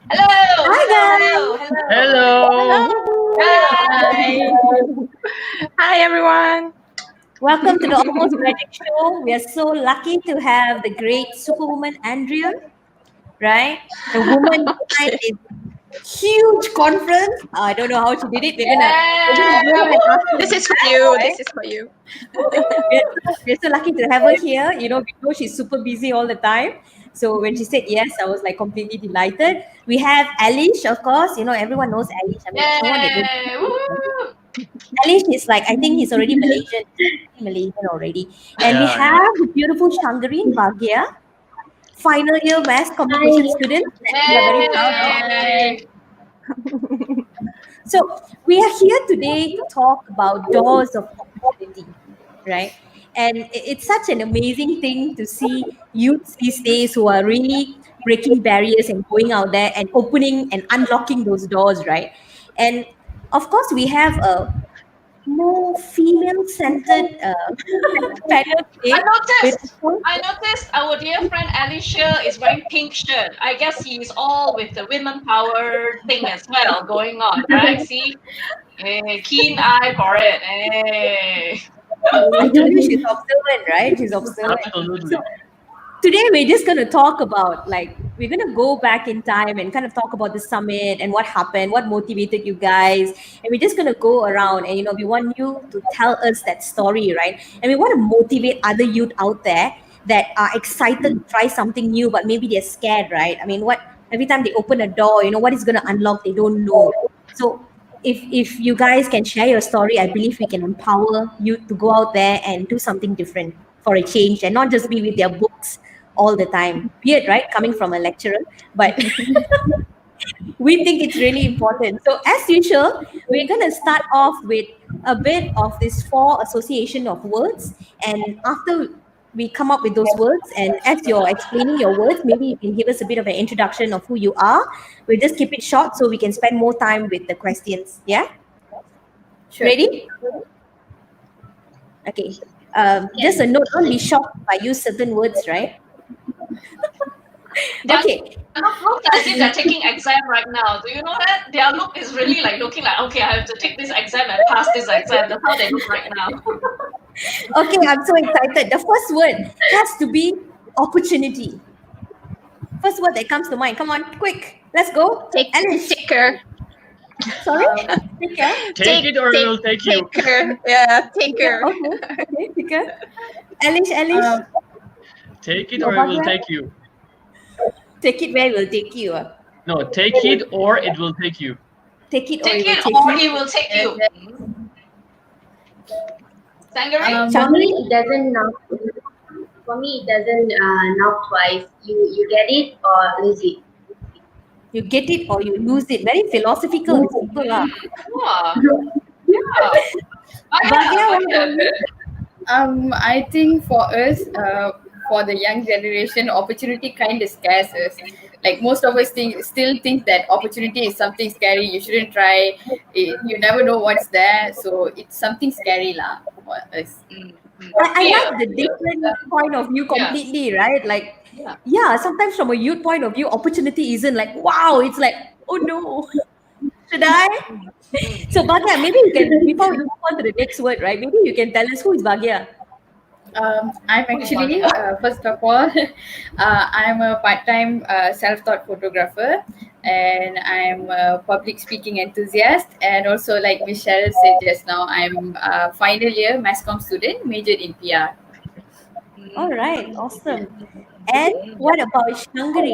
Hello. Hi Hello. guys. Hello. Hello. Hi. Hi, everyone. Welcome to the Almost Magic Show. We are so lucky to have the great superwoman Andrea, right? The woman behind Okay. this huge conference. I don't know how she did it. We're gonna Yeah. go and ask her This is for that, you. right? This is for you. We're so lucky to have her here. We know she's super busy all the time. So when she said yes, I was like completely delighted. We have Alish, of course. Everyone knows Alish. I mean, someone that knows Yay. Woo. Alish is like, I think he's already Malaysian. He's Malaysian already. And we Yeah, yeah. have the beautiful Shangarin Bhagia, final year mass communication student that we are very proud of. Yay. So we are here today to talk about doors of opportunity, right? And it's such an amazing thing to see youths these days who are really breaking barriers and going out there and opening and unlocking those doors, right? And of course, we have a more female-centered panel I today with, noticed. of course, I noticed our dear friend Alicia is wearing pink shirt. I guess he's all with the women power thing as well going on, right? See, keen eye for it. Hey. I told you she's observant, right? She's observant. Absolutely. So today we're just going to talk about, like, we're going to go back in time and kind of talk about the summit and what happened, what motivated you guys. And we're just going to go around and, we want you to tell us that story, right? And we want to motivate other youth out there that are excited to try something new, but maybe they're scared, right? I mean, every time they open a door, what is going to unlock, they don't know. So if you guys can share your story, I believe we can empower you to go out there and do something different for a change and not just be with their books all the time. Weird, right? Coming from a lecturer, but we think it's really important. So as usual, we're going to start off with a bit of this four association of words, and after we come up with those words, and as you're explaining your words, maybe you can give us a bit of an introduction of who you are. We'll just keep it short so we can spend more time with the questions. Yeah. Sure. Ready? Okay. Just a note, don't be shocked if I use certain words, right? Okay. Look as if they're taking exam right now. Do you know that? Their look is really like looking like, okay, I have to take this exam and pass this exam. That's how they look right now. Okay, I'm so excited. The first word has to be opportunity. First word that comes to mind. Come on, quick. Let's go. Alish. Taker. Sorry? Take care. Take it or it will take you. Taker. Yeah, taker. Okay, take care. Alish. Take it or it will take you. Take it where it will take you. No, take it or it will take you. Take it or Take it will it take or you. it will take you. Sangari? For me, it doesn't knock. For me, it doesn't knock twice. You get it or lose it. You get it or you lose it. Very philosophical, these people. Yeah. Yeah. Bhagia, what about you? I think for us, for the young generation, opportunity kind of scares us. Like most of us still think that opportunity is something scary. You shouldn't try. You never know what's there. So it's something scary lah for us. I like the different point of view completely, right? Like, yeah, sometimes from a youth point of view, opportunity isn't like, wow, it's like, oh no, should I? So, Bhagia, maybe you can, before we move on to the next word, right? Maybe you can tell us who is Bhagia. I'm actually, first of all, I'm a part-time self-taught photographer, and I'm a public speaking enthusiast. And also, like Michelle said just now, I'm a final year mass comm student, majored in PR. All right, awesome. And what about Shangari?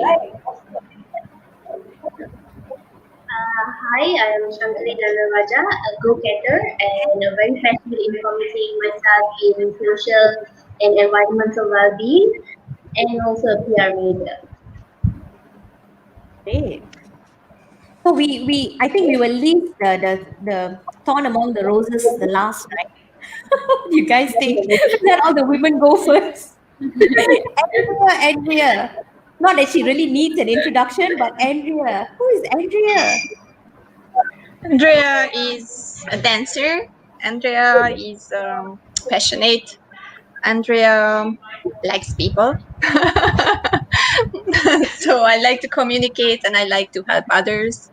Hi, I am Shankari Dhanavaja, a go-getter and very passionate in committing myself in social and environmental well-being, and also a PR major. Great. So I think we will leave the thorn among the roses the last, right? You guys think? Let all the women go first. Andrea. Not that she really needs an introduction, but Andrea. Who is Andrea? Andrea is a dancer. Andrea is passionate. Andrea likes people. So I like to communicate and I like to help others.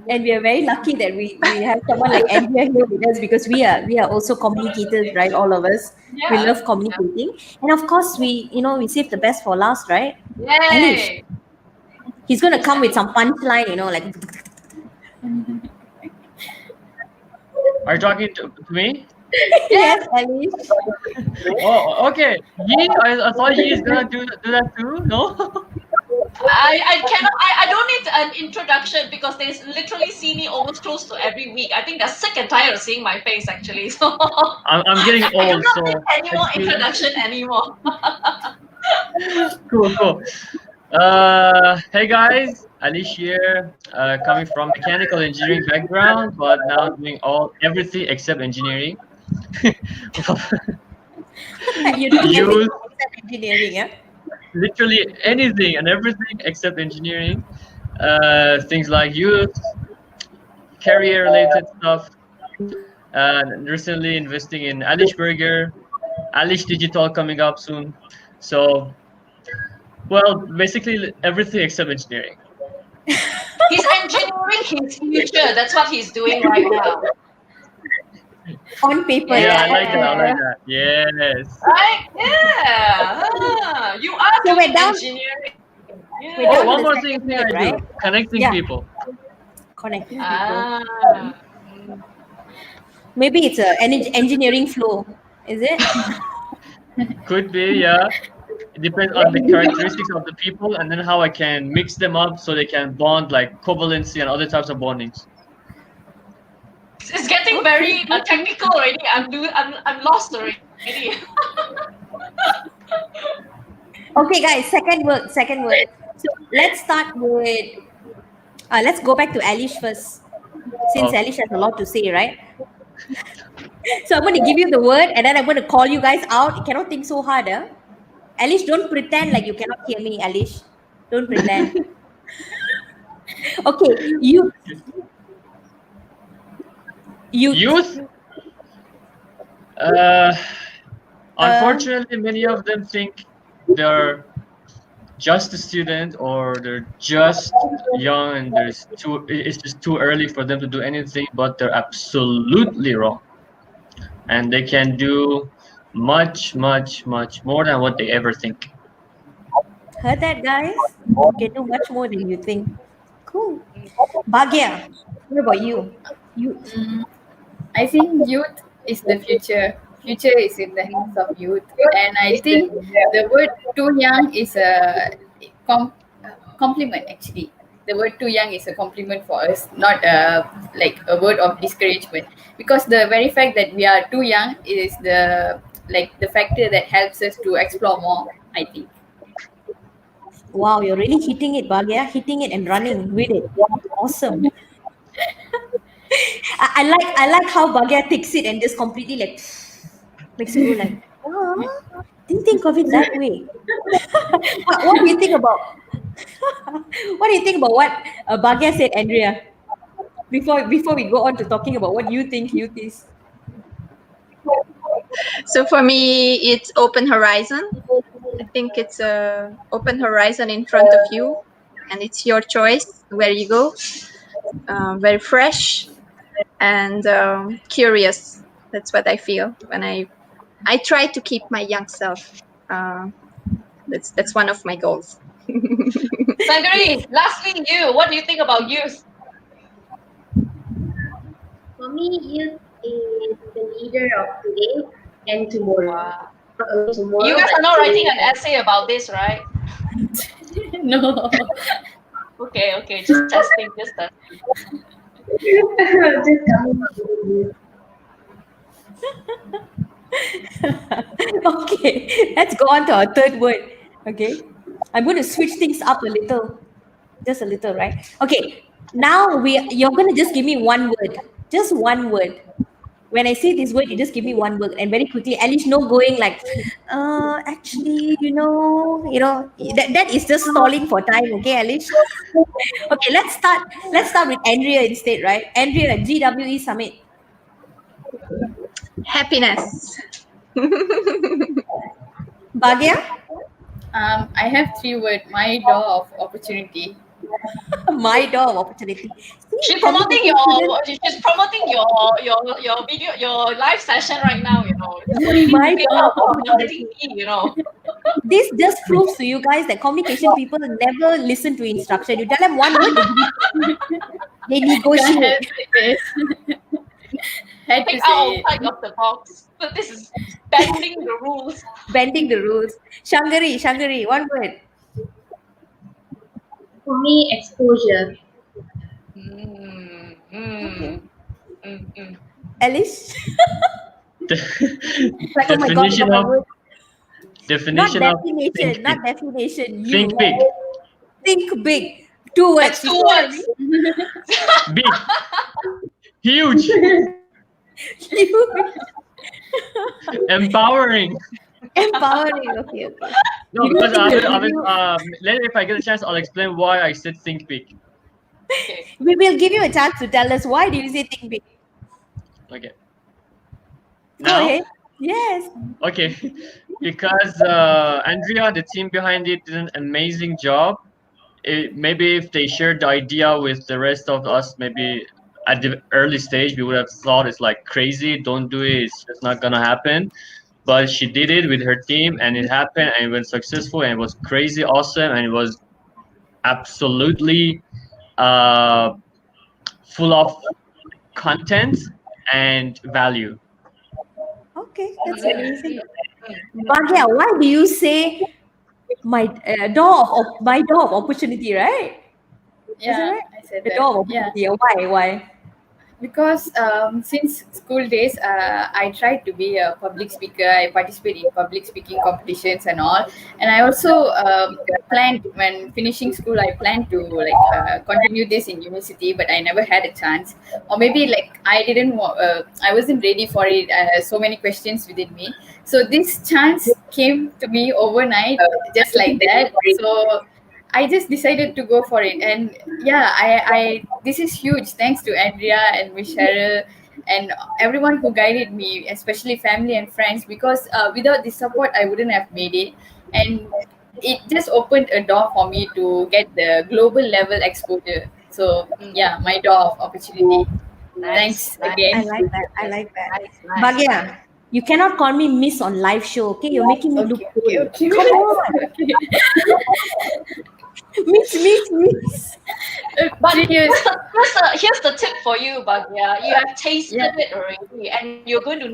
And we are very lucky that we have someone like Andrea here with us, because we are also communicators, right? All of us. We Yeah. love communicating. And of course we save the best for last, right? Alish. Yay. He's gonna come with some punchline, like Are you talking to me? yes, Alish. Oh, okay. Yi, I thought Yi is gonna do that too. No. I cannot. I don't need an introduction because they literally see me almost close to every week. I think they're sick and tired of seeing my face actually. So I'm getting I do old, not so need any more excuse- introduction anymore. cool. Hey guys, Alish here, coming from mechanical engineering background, but now doing everything except engineering. You're doing Use everything except engineering, yeah? literally anything and everything except engineering. Things like youth, career related stuff, and recently investing in Alish Burger, Alish Digital coming up soon. So, well, basically everything except engineering. He's engineering his future. That's what he's doing right now. On paper, Yeah, I yeah. like that. I like that. Yes. Right? Yeah. Ah, you are So we're doing down- engineering. Yeah. we're Oh, down to one the more second thing I word, do: right? connecting Yeah. people. Connecting people. Ah. Maybe it's a engineering flow, is it? Could be, yeah. It depends on the characteristics of the people, and then how I can mix them up so they can bond, like covalency and other types of bondings. It's getting very technical already. I'm lost already. Okay, guys, second word. So let's start with let's go back to Alish first, since Oh. Alish has a lot to say, right? So I'm going to give you the word, and then I'm going to call you guys out. You cannot think so hard, huh? Alish, don't pretend like you cannot hear me, Alish. Don't pretend. Okay, you. Youth? Unfortunately, many of them think they're just a student or they're just young and it's just too early for them to do anything, but they're absolutely wrong. And they can do much more than what they ever think. Heard that, guys? You can do much more than you think. Cool. Bhagya, what about you? You. I think youth is the future. Future is in the hands of youth, and I think the word "too young" is a compliment. Actually, the word "too young" is a compliment for us, not like a word of discouragement. Because the very fact that we are too young is the factor that helps us to explore more. I think. Wow, you're really hitting it, Bhagya. Hitting it and running with it. Awesome. I like how Bhagya takes it and just completely like makes you go like, oh, didn't think of it that way. What do you think about what do you think about what Bhagya said, Andrea? Before we go on to talking about what you think youth is. So for me, it's open horizon. I think it's a open horizon in front of you, and it's your choice where you go. Very fresh and curious. That's what I feel when I try to keep my young self. That's one of my goals. Sangari, lastly, you. What do you think about youth? For me, youth is the leader of today and tomorrow. Wow. Not only tomorrow, You guys but are not today writing an and- essay about this, right? No. Okay. Just testing. Just coming up with youth. Okay, let's go on to our third word. Okay, I'm going to switch things up a little, just a little, right? Okay, now you're going to just give me one word, just one word. When I say this word, you just give me one word, and very quickly. At least no going like, actually, that is just stalling for time. Okay, Alice. Okay, let's start. Let's start with Andrea instead, right? Andrea, GWE Summit. Happiness. Bhagya. I have 3 words. My door of opportunity. My door of opportunity. See, She's telling promoting the students, she's promoting your video, your live session right now, You need my to pay door her of for marketing opportunity. fee. This just proves to you guys that communication people never listen to instruction. You tell them one word, they Can't negotiate. help it. Had Think to say it. outside of the box. So this is bending the rules. Bending the rules. Shangari, one word. For me, exposure. Mm, Okay. mm, mm. Alice? Like, oh my God, we Definition got one of word. Not definition of think definition, big. not definition. Think You big. think big. 2 words. That's You two see what I words. mean? Big. Huge. You Empowering. empowering. Okay, okay. No, You don't because think I we'll will, I give will, you? later if I get a chance, I'll explain why I said think big. Okay. We will give you a chance to tell us why do you say think big. Okay. Go Now, ahead. Yes. okay, because Andrea, the team behind it, did an amazing job. Maybe if they shared the idea with the rest of us, maybe at the early stage, we would have thought it's like crazy. Don't do it. It's just not gonna happen. But she did it with her team, and it happened, and it was successful, and it was crazy awesome, and it was absolutely uh, full of content and value. Okay, that's amazing. Mm, mm. Bhagya, why do you say my door of opportunity, right? Is it Yeah, right? I said The that. door of Yeah. opportunity. Why? Why? Because since school days, I tried to be a public speaker. I participate in public speaking competitions and all. And I also planned when finishing school. I planned to continue this in university, but I never had a chance. Or maybe like I didn't. I wasn't ready for it. So many questions within me. So this chance came to me overnight, just like that. So I just decided to go for it, and yeah, I this is huge. Thanks to Andrea and Michelle and everyone who guided me, especially family and friends, because without this support, I wouldn't have made it, and it just opened a door for me to get the global level exposure. So yeah, my door of opportunity. Nice, Thanks nice, I again. like that. I like that. nice, nice, nice. Bhagya, you cannot call me Miss on live show. Okay, you're making me look Okay, okay, cool. okay. Come on, Okay. Miss. But 3 years. here's the tip for you, Bhagya. You have tasted Yeah, it already, and you're going to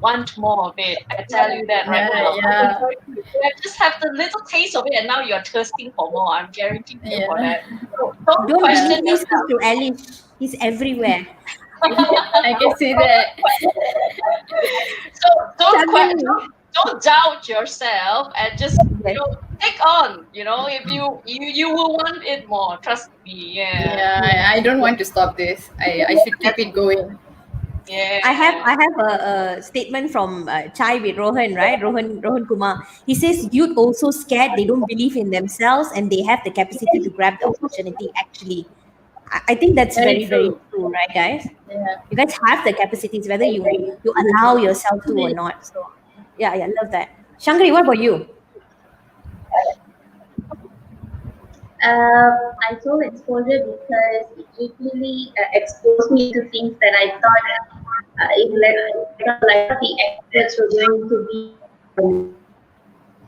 want more of it. I tell you that right yeah, now. I can yeah, guarantee you just have the little taste of it, and now you're thirsting for more. I'm guaranteeing you for yeah, that. So don't Don't yeah. give question me stuff yourself. to Alice. He's everywhere. I can see that. So Shangari. don't doubt yourself, and just Yes. take on. If you will want it more. Trust me. Yeah. Yeah, I don't want to stop this. I should keep That's it going. yeah. I have a statement from Chai with Rohan, right? Rohan Kumar. He says youth also scared. They don't believe in themselves, and they have the capacity to grab the opportunity. Actually, I think that's Very very true. true, right, guys? Yeah. You guys have the capacities, whether you allow yourself to or not. So, yeah, love that. Shangri, what about you? I told exposure because it literally exposed me to things that I thought, like what the experts were going to be.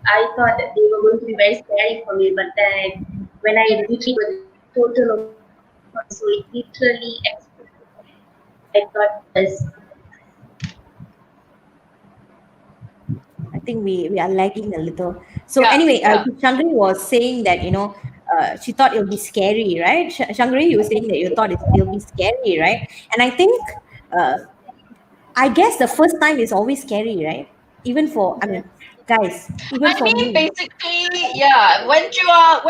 I thought that they were going to be very scary for me, but then when I reached it was total opposite. So it literally exposed what I thought was. I think we are lagging a little. So Yeah. anyway, Yeah. Shangri was saying that she thought it would be scary, right? Shangri, you were saying that you thought it'll be scary, right? And I think, uh, I guess the first time is always scary, right? Even for, I mean, guys, even I for mean, me. basically, yeah. When you are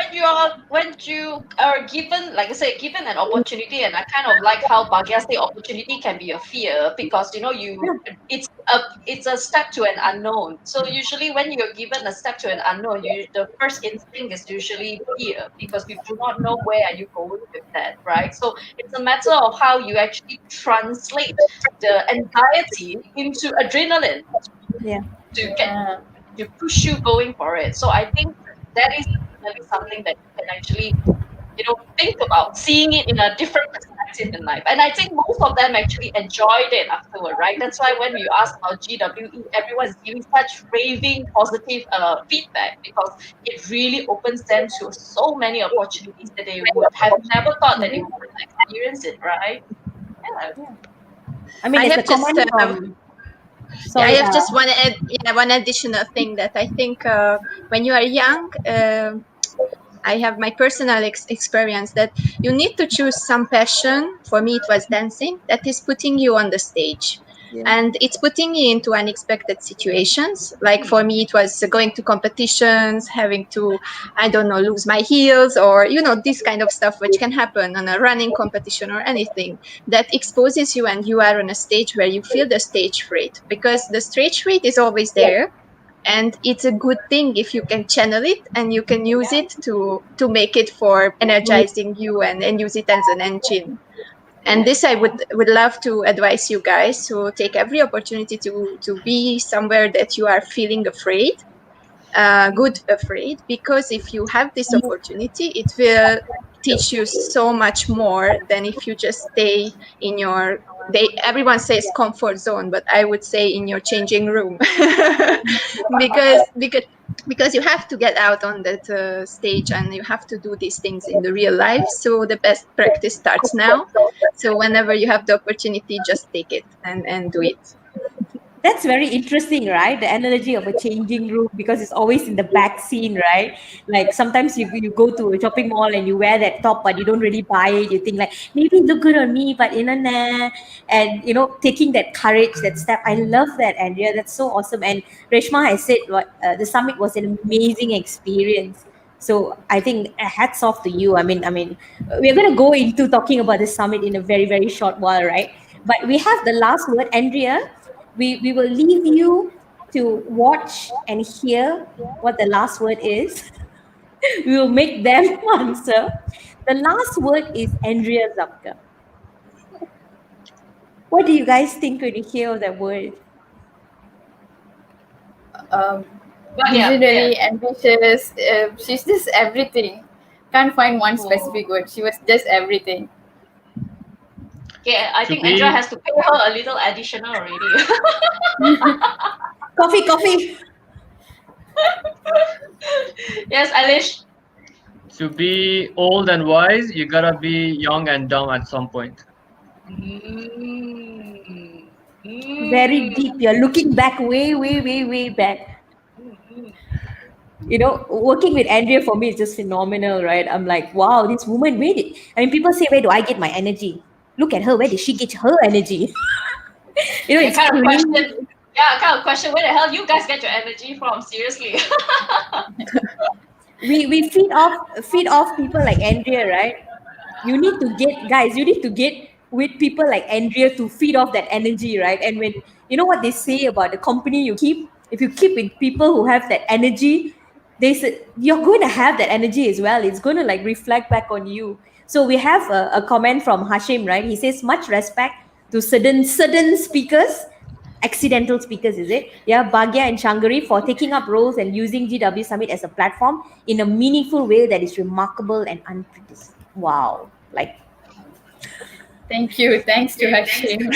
given, like I said, given an opportunity, and I kind of like how Bhagya say opportunity can be a fear because it's a step to an unknown. So usually, when you're given a step to an unknown, the first instinct is usually fear because you do not know where are you going with that, right? So it's a matter of how you actually translate the anxiety into adrenaline Yeah. to get Yeah. to push you going for it. So I think that is definitely something that you can actually, think about seeing it in a different perspective in life. And I think most of them actually enjoyed it afterward, right? That's why when we ask about GWE, everyone is giving such raving positive feedback, because it really opens them to so many opportunities that they would have never thought that they would experience it, right? Yeah. I mean, I it's a have just comment from. yeah, I Sorry. have just one additional thing that I think when you are young, I have my personal experience that you need to choose some passion. For me, it was dancing that is putting you on the stage. Yeah. And it's putting you into unexpected situations. Like for me, it was going to competitions, having to, I don't know, lose my heels, or, this kind of stuff which can happen on a running competition or anything that exposes you, and you are on a stage where you feel the stage fright, because the stage fright is always there, and it's a good thing if you can channel it and you can use it to make it for energizing you, and use it as an engine. And this I would love to advise you guys to take every opportunity to be somewhere that you are feeling afraid, good afraid, because if you have this opportunity, it will teach you so much more than if you just stay in your, everyone says comfort zone, but I would say in your changing room. because you have to get out on that stage, and you have to do these things in the real life. So the best practice starts now. So whenever you have the opportunity, just take it and do it. That's very interesting, right? The analogy of a changing room, because it's always in the back scene, right? Like sometimes you go to a shopping mall and you wear that top, but you don't really buy it. You think like maybe it look good on me, but nah. And taking that courage, that step. I love that, Andrea. That's so awesome. And Reshma has said what the summit was an amazing experience. So I think hats off to you. I mean, we're gonna go into talking about the summit in a very very short while, right? But we have the last word, Andrea. We will leave you to watch and hear what the last word is. We will make them answer. The last word is Andrea Zsapka. What do you guys think when you hear that word? Um, But yeah. Visionary, ambitious. She's just everything. Can't find one specific word. She was just everything. Okay, I To think Andrea be has to pay her a little additional already. Coffee. Yes, Alish. to be old and wise, you gotta be young and dumb at some point. Mm. Very Mm. deep. You're looking back way back. Mm. Working with Andrea for me is just phenomenal, right? I'm like, wow, this woman, people say, where do I get my energy? Look at her, where did she get her energy? Yeah, It's crazy. kind of question where the hell you guys get your energy from? Seriously. We feed off people like Andrea, right? You need to get with people like Andrea to feed off that energy, right? And when what they say about the company you keep, if you keep with people who have that energy, they said you're going to have that energy as well. It's going to like reflect back on you. So we have a comment from Hashim, right? He says much respect to certain speakers, accidental speakers, is it? Yeah, Bhagya and Shangari for taking up roles and using GW Summit as a platform in a meaningful way that is remarkable and unpredictable. Wow. Like, Thank you. Thanks to Hashim.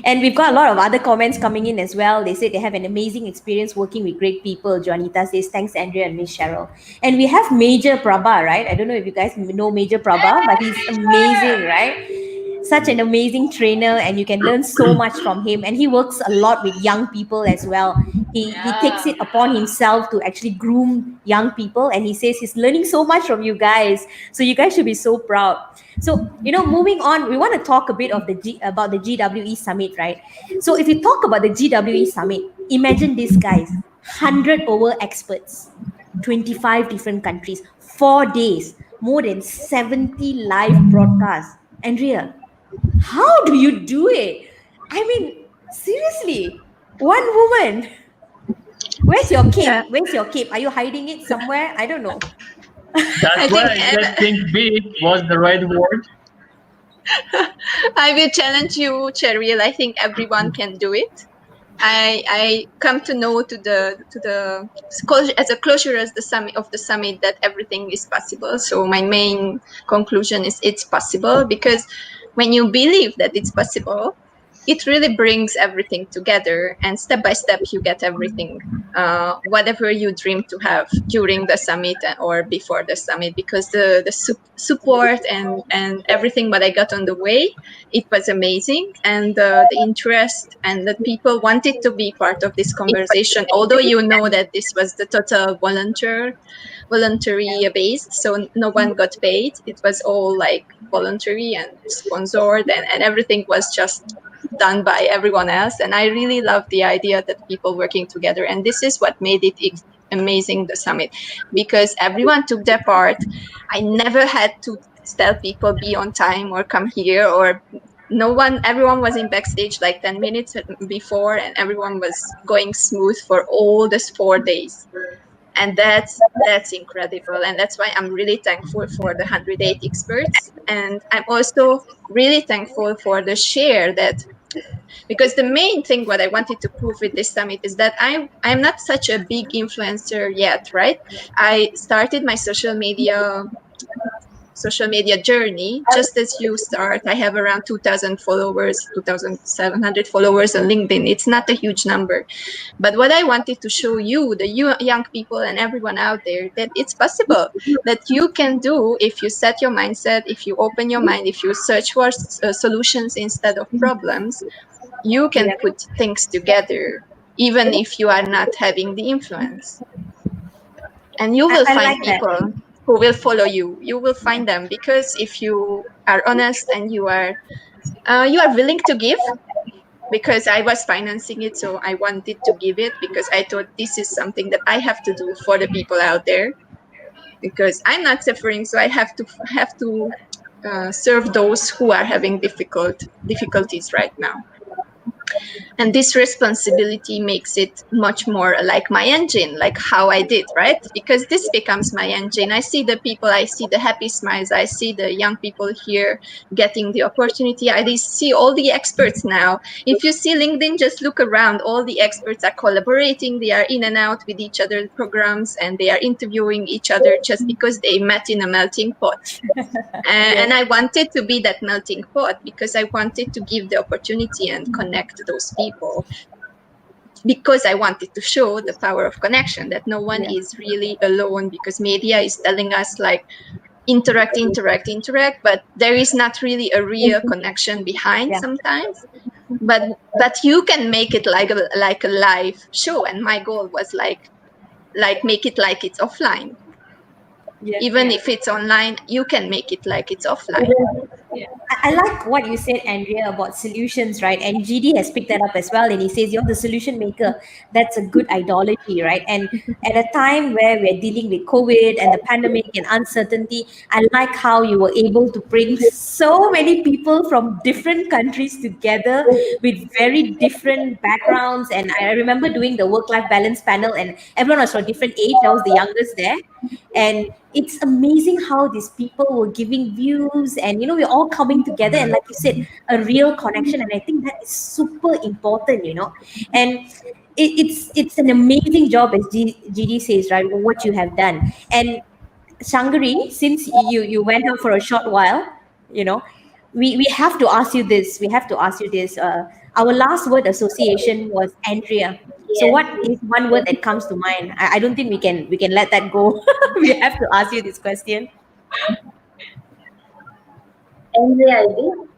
and we've got a lot of other comments coming in as well. They said they have an amazing experience working with great people. Juanita says, thanks, Andrea and Miss Cheryl. And we have Major Prabha, right? I don't know if you guys know Major Prabha, but he's amazing, right? Such an amazing trainer, and you can learn so much from him. And he works a lot with young people as well. He takes Yeah. it upon himself to actually groom young people, and he says he's learning so much from you guys. So you guys should be so proud. So moving on, we want to talk a bit of about the GWE Summit, right? So if you talk about the GWE Summit, imagine these guys: 100 over experts, 25 different countries, 4 days, more than 70 live broadcasts. Andrea, how do you do it? I mean, seriously, one woman. Where's your Yeah, cape? Where's your cape? Are you hiding it somewhere? I don't know. That's I why think I said think big was the right word. I will challenge you, Cheryl. I think everyone can do it. I come to know to the as a closure as the summit of the summit that everything is possible. So my main conclusion is it's possible, because when you believe that it's possible, it really brings everything together, and step by step you get everything, whatever you dream to have during the summit or before the summit, because the support and everything what I got on the way, it was amazing, and the interest and that people wanted to be part of this conversation, although you know that this was the total voluntary based, so no one got paid. It was all like voluntary and sponsored, and everything was just done by everyone else. And I really love the idea that people working together, and this is what made it amazing, the summit, because everyone took their part. I never had to tell people be on time or come here, or no one, everyone was in backstage like 10 minutes before, and everyone was going smooth for all these 4 days. And that's incredible, and that's why I'm really thankful for the 108 experts. And I'm also really thankful for the share that, because the main thing what I wanted to prove with this summit is that I'm not such a big influencer yet, right? I started my social media journey just as you start. I have around 2,000 followers, 2,700 followers on LinkedIn. It's not a huge number. But what I wanted to show you, the young people and everyone out there, that it's possible, that you can do if you set your mindset, if you open your mind, if you search for solutions instead of problems, you can Yeah. put things together, even if you are not having the influence. And you will I find like that. people who will follow you. You will find them, because if you are honest and you are willing to give, because I was financing it, so I wanted to give it, because I thought this is something that I have to do for the people out there, because I'm not suffering, so I have to serve those who are having difficulties right now. And this responsibility makes it much more like my engine, like how I did, right? Because this becomes my engine. I see the people, I see the happy smiles, I see the young people here getting the opportunity. I see all the experts now. If you see LinkedIn, just look around. All the experts are collaborating, they are in and out with each other's programs, and they are interviewing each other just because they met in a melting pot. And I wanted to be that melting pot, because I wanted to give the opportunity and connect those people, because I wanted to show the power of connection, that no one Yeah. is really alone, because media is telling us like interact, but there is not really a real connection behind Yeah. sometimes. But you can make it like a live show, and my goal was like make it like it's offline. Yeah. Even if it's online, you can make it like it's offline. I like what you said, Andrea, about solutions, right? And GD has picked that up as well. And he says, you're the solution maker. That's a good ideology, right? And at a time where we're dealing with COVID and the pandemic and uncertainty, I like how you were able to bring so many people from different countries together with very different backgrounds. And I remember doing the work life balance panel, and everyone was from different age. I was the youngest there. And it's amazing how these people were giving views, and we're all coming together, and like you said, a real connection. And I think that is super important, and it's an amazing job, as GD says, right, what you have done. And Shangari, since you went out for a short while, you know, we have to ask you this. We have to ask you this. Our last word association was Andrea. So Yes. what is one word that comes to mind? I don't think we can let that go. We have to ask you this question. Andrea, I think.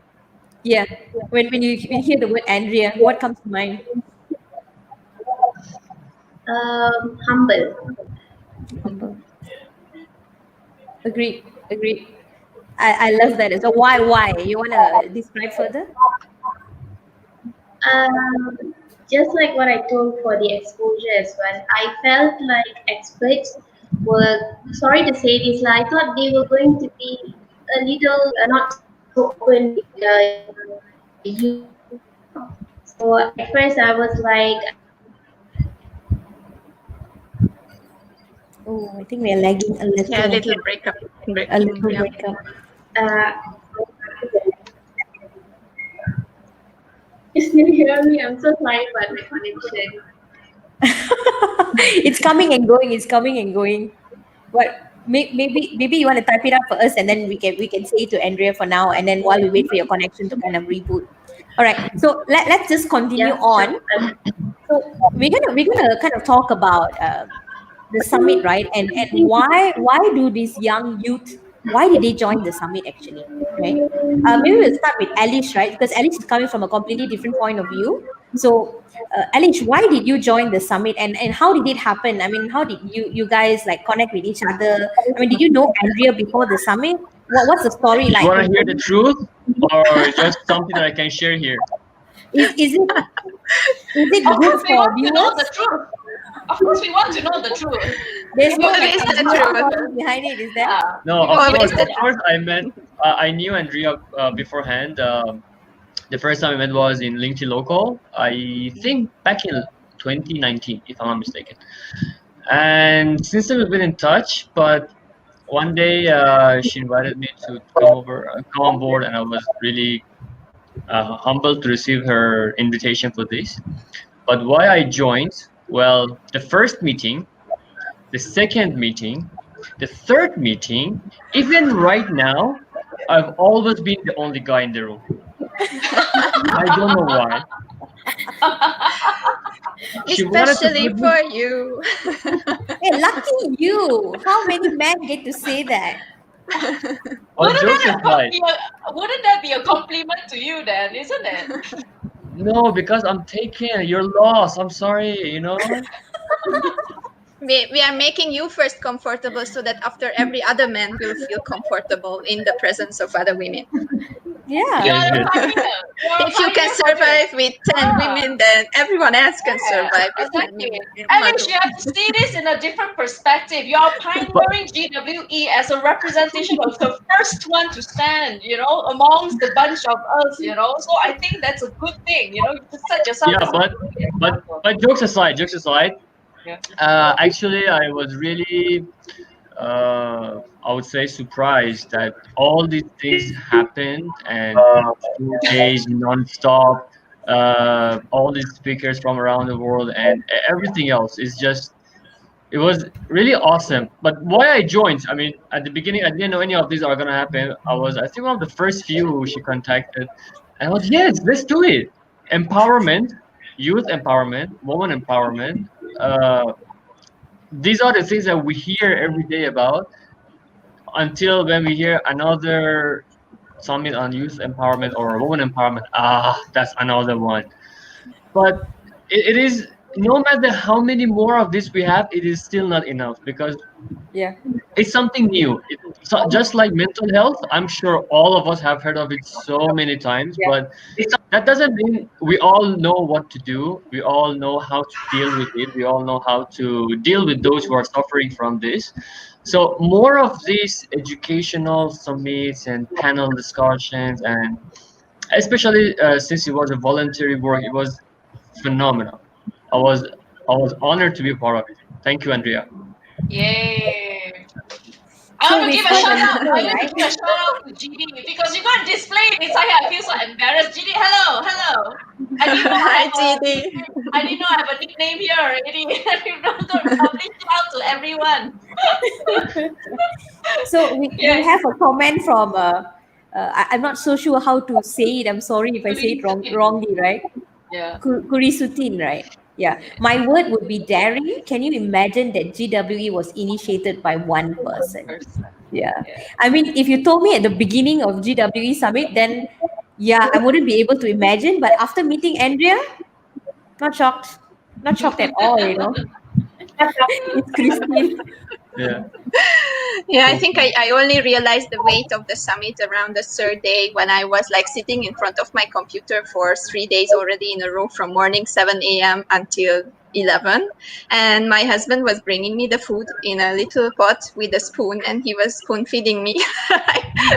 Yeah. When you hear the word Andrea, what comes to mind? Humble. Humble. Agreed. Agreed. I love that. So why? You wanna describe further? Just like what I told for the exposure as well, I felt like experts were, sorry to say this, like, I thought they were going to be a little not so open with youth. So at first I was like, Oh, I think we're lagging a Yeah, a little. little A breaking. little Yeah. breakup. uh, You still hear me? I'm so sorry about my connection. It's coming and going. It's coming and going. But maybe you want to type it up for us, and then we can say it to Andrea for now, and then while we wait for your connection to kind of reboot. All right. So let's just continue Yeah, sure. on. So we're gonna kind of talk about the summit, right? And why do these young youth, why did they join the summit actually, right? Maybe we'll start with Alish, right? Because Alish is coming from a completely different point of view. So Alish, why did you join the summit, and how did it happen? I mean, how did you guys like connect with each other? I mean, did you know Andrea before the summit? What's the story You like? want to hear the truth, or just something that I can share here? Is it Of good course, we for want to know the viewers? truth. Of course, we want to know the truth. There's no What like is a the real truth? story behind it, is there? No, What is of the course, I meant I knew Andrea beforehand. The first time I met was in LinkedIn Local. I think back in 2019, if I'm not mistaken. And since then we've been in touch, but one day she invited me to come on board, and I was really humbled to receive her invitation for this. But why I joined? Well, the first meeting, the second meeting, the third meeting, even right now, I've always been the only guy in the room. I don't know why. She wanted to especially put me. for you? Hey, lucky you. How many men get to say that? On Wouldn't jokes that aside, wouldn't that be a compliment to you then, isn't it? no, because I'm taken. You're lost. I'm sorry. We are making you first comfortable so that after every other man will feel comfortable in the presence of other women. You Yeah. are Thank a you. pioneer. You are a If you can pioneer for this. survive with 10 Ah, women, then everyone else can yeah, survive with 10 exactly. women in one Alice, you room. have to see this in a different perspective. You are But pioneering GWE as a representation of the first one to stand, amongst the bunch of us. So I think that's a good thing. You should set yourself yeah, as a but good but example. but jokes aside, Yeah. actually, I was really, I would say, surprised that all these things happened and 4 days non-stop. All these speakers from around the world and everything else is just. It was really awesome. But why I joined? I mean, at the beginning, I didn't know any of these are gonna happen. I think, one of the first few she contacted, and I was, yes, let's do it. Empowerment, youth empowerment, woman empowerment. Uh, these are the things that we hear every day about, until when we hear another summit on youth empowerment or woman empowerment. That's another one. But it is, no matter how many more of this we have, it is still not enough, because Yeah. it's something new. So just like mental health, I'm sure all of us have heard of it so many times, Yeah. but that doesn't mean we all know what to do. We all know how to deal with it. We all know how to deal with those who are suffering from this. So more of these educational summits and panel discussions, and especially since it was a voluntary work, it was phenomenal. I was I was honored to be a part of it. Thank you, Andrea. Yay. I So want to we've give a heard shout a out. I little, want to right? give a shout out to GD because you got to display it inside here. I feel so embarrassed. GD, hello, hello. I didn't know I Hi, have a GD. nickname. I didn't know I have a nickname here already. I'm going to publish it out to everyone. So we Yeah. have a comment from I'm not so sure how to say it. I'm sorry if I say it wrongly, right? Yeah. Kurisutin, right? Yeah. My word would be daring. Can you imagine that GWE was initiated by one person? Person. Yeah. Yeah. I mean, if you told me at the beginning of GWE Summit, then yeah, I wouldn't be able to imagine. But after meeting Andrea, not shocked. Not shocked at all. It's Christine. Yeah. Yeah, I Thank think you. I only realized the weight of the summit around the third day when I was like sitting in front of my computer for 3 days already in a row from morning 7 a.m. until 11, and my husband was bringing me the food in a little pot with a spoon, and he was spoon feeding me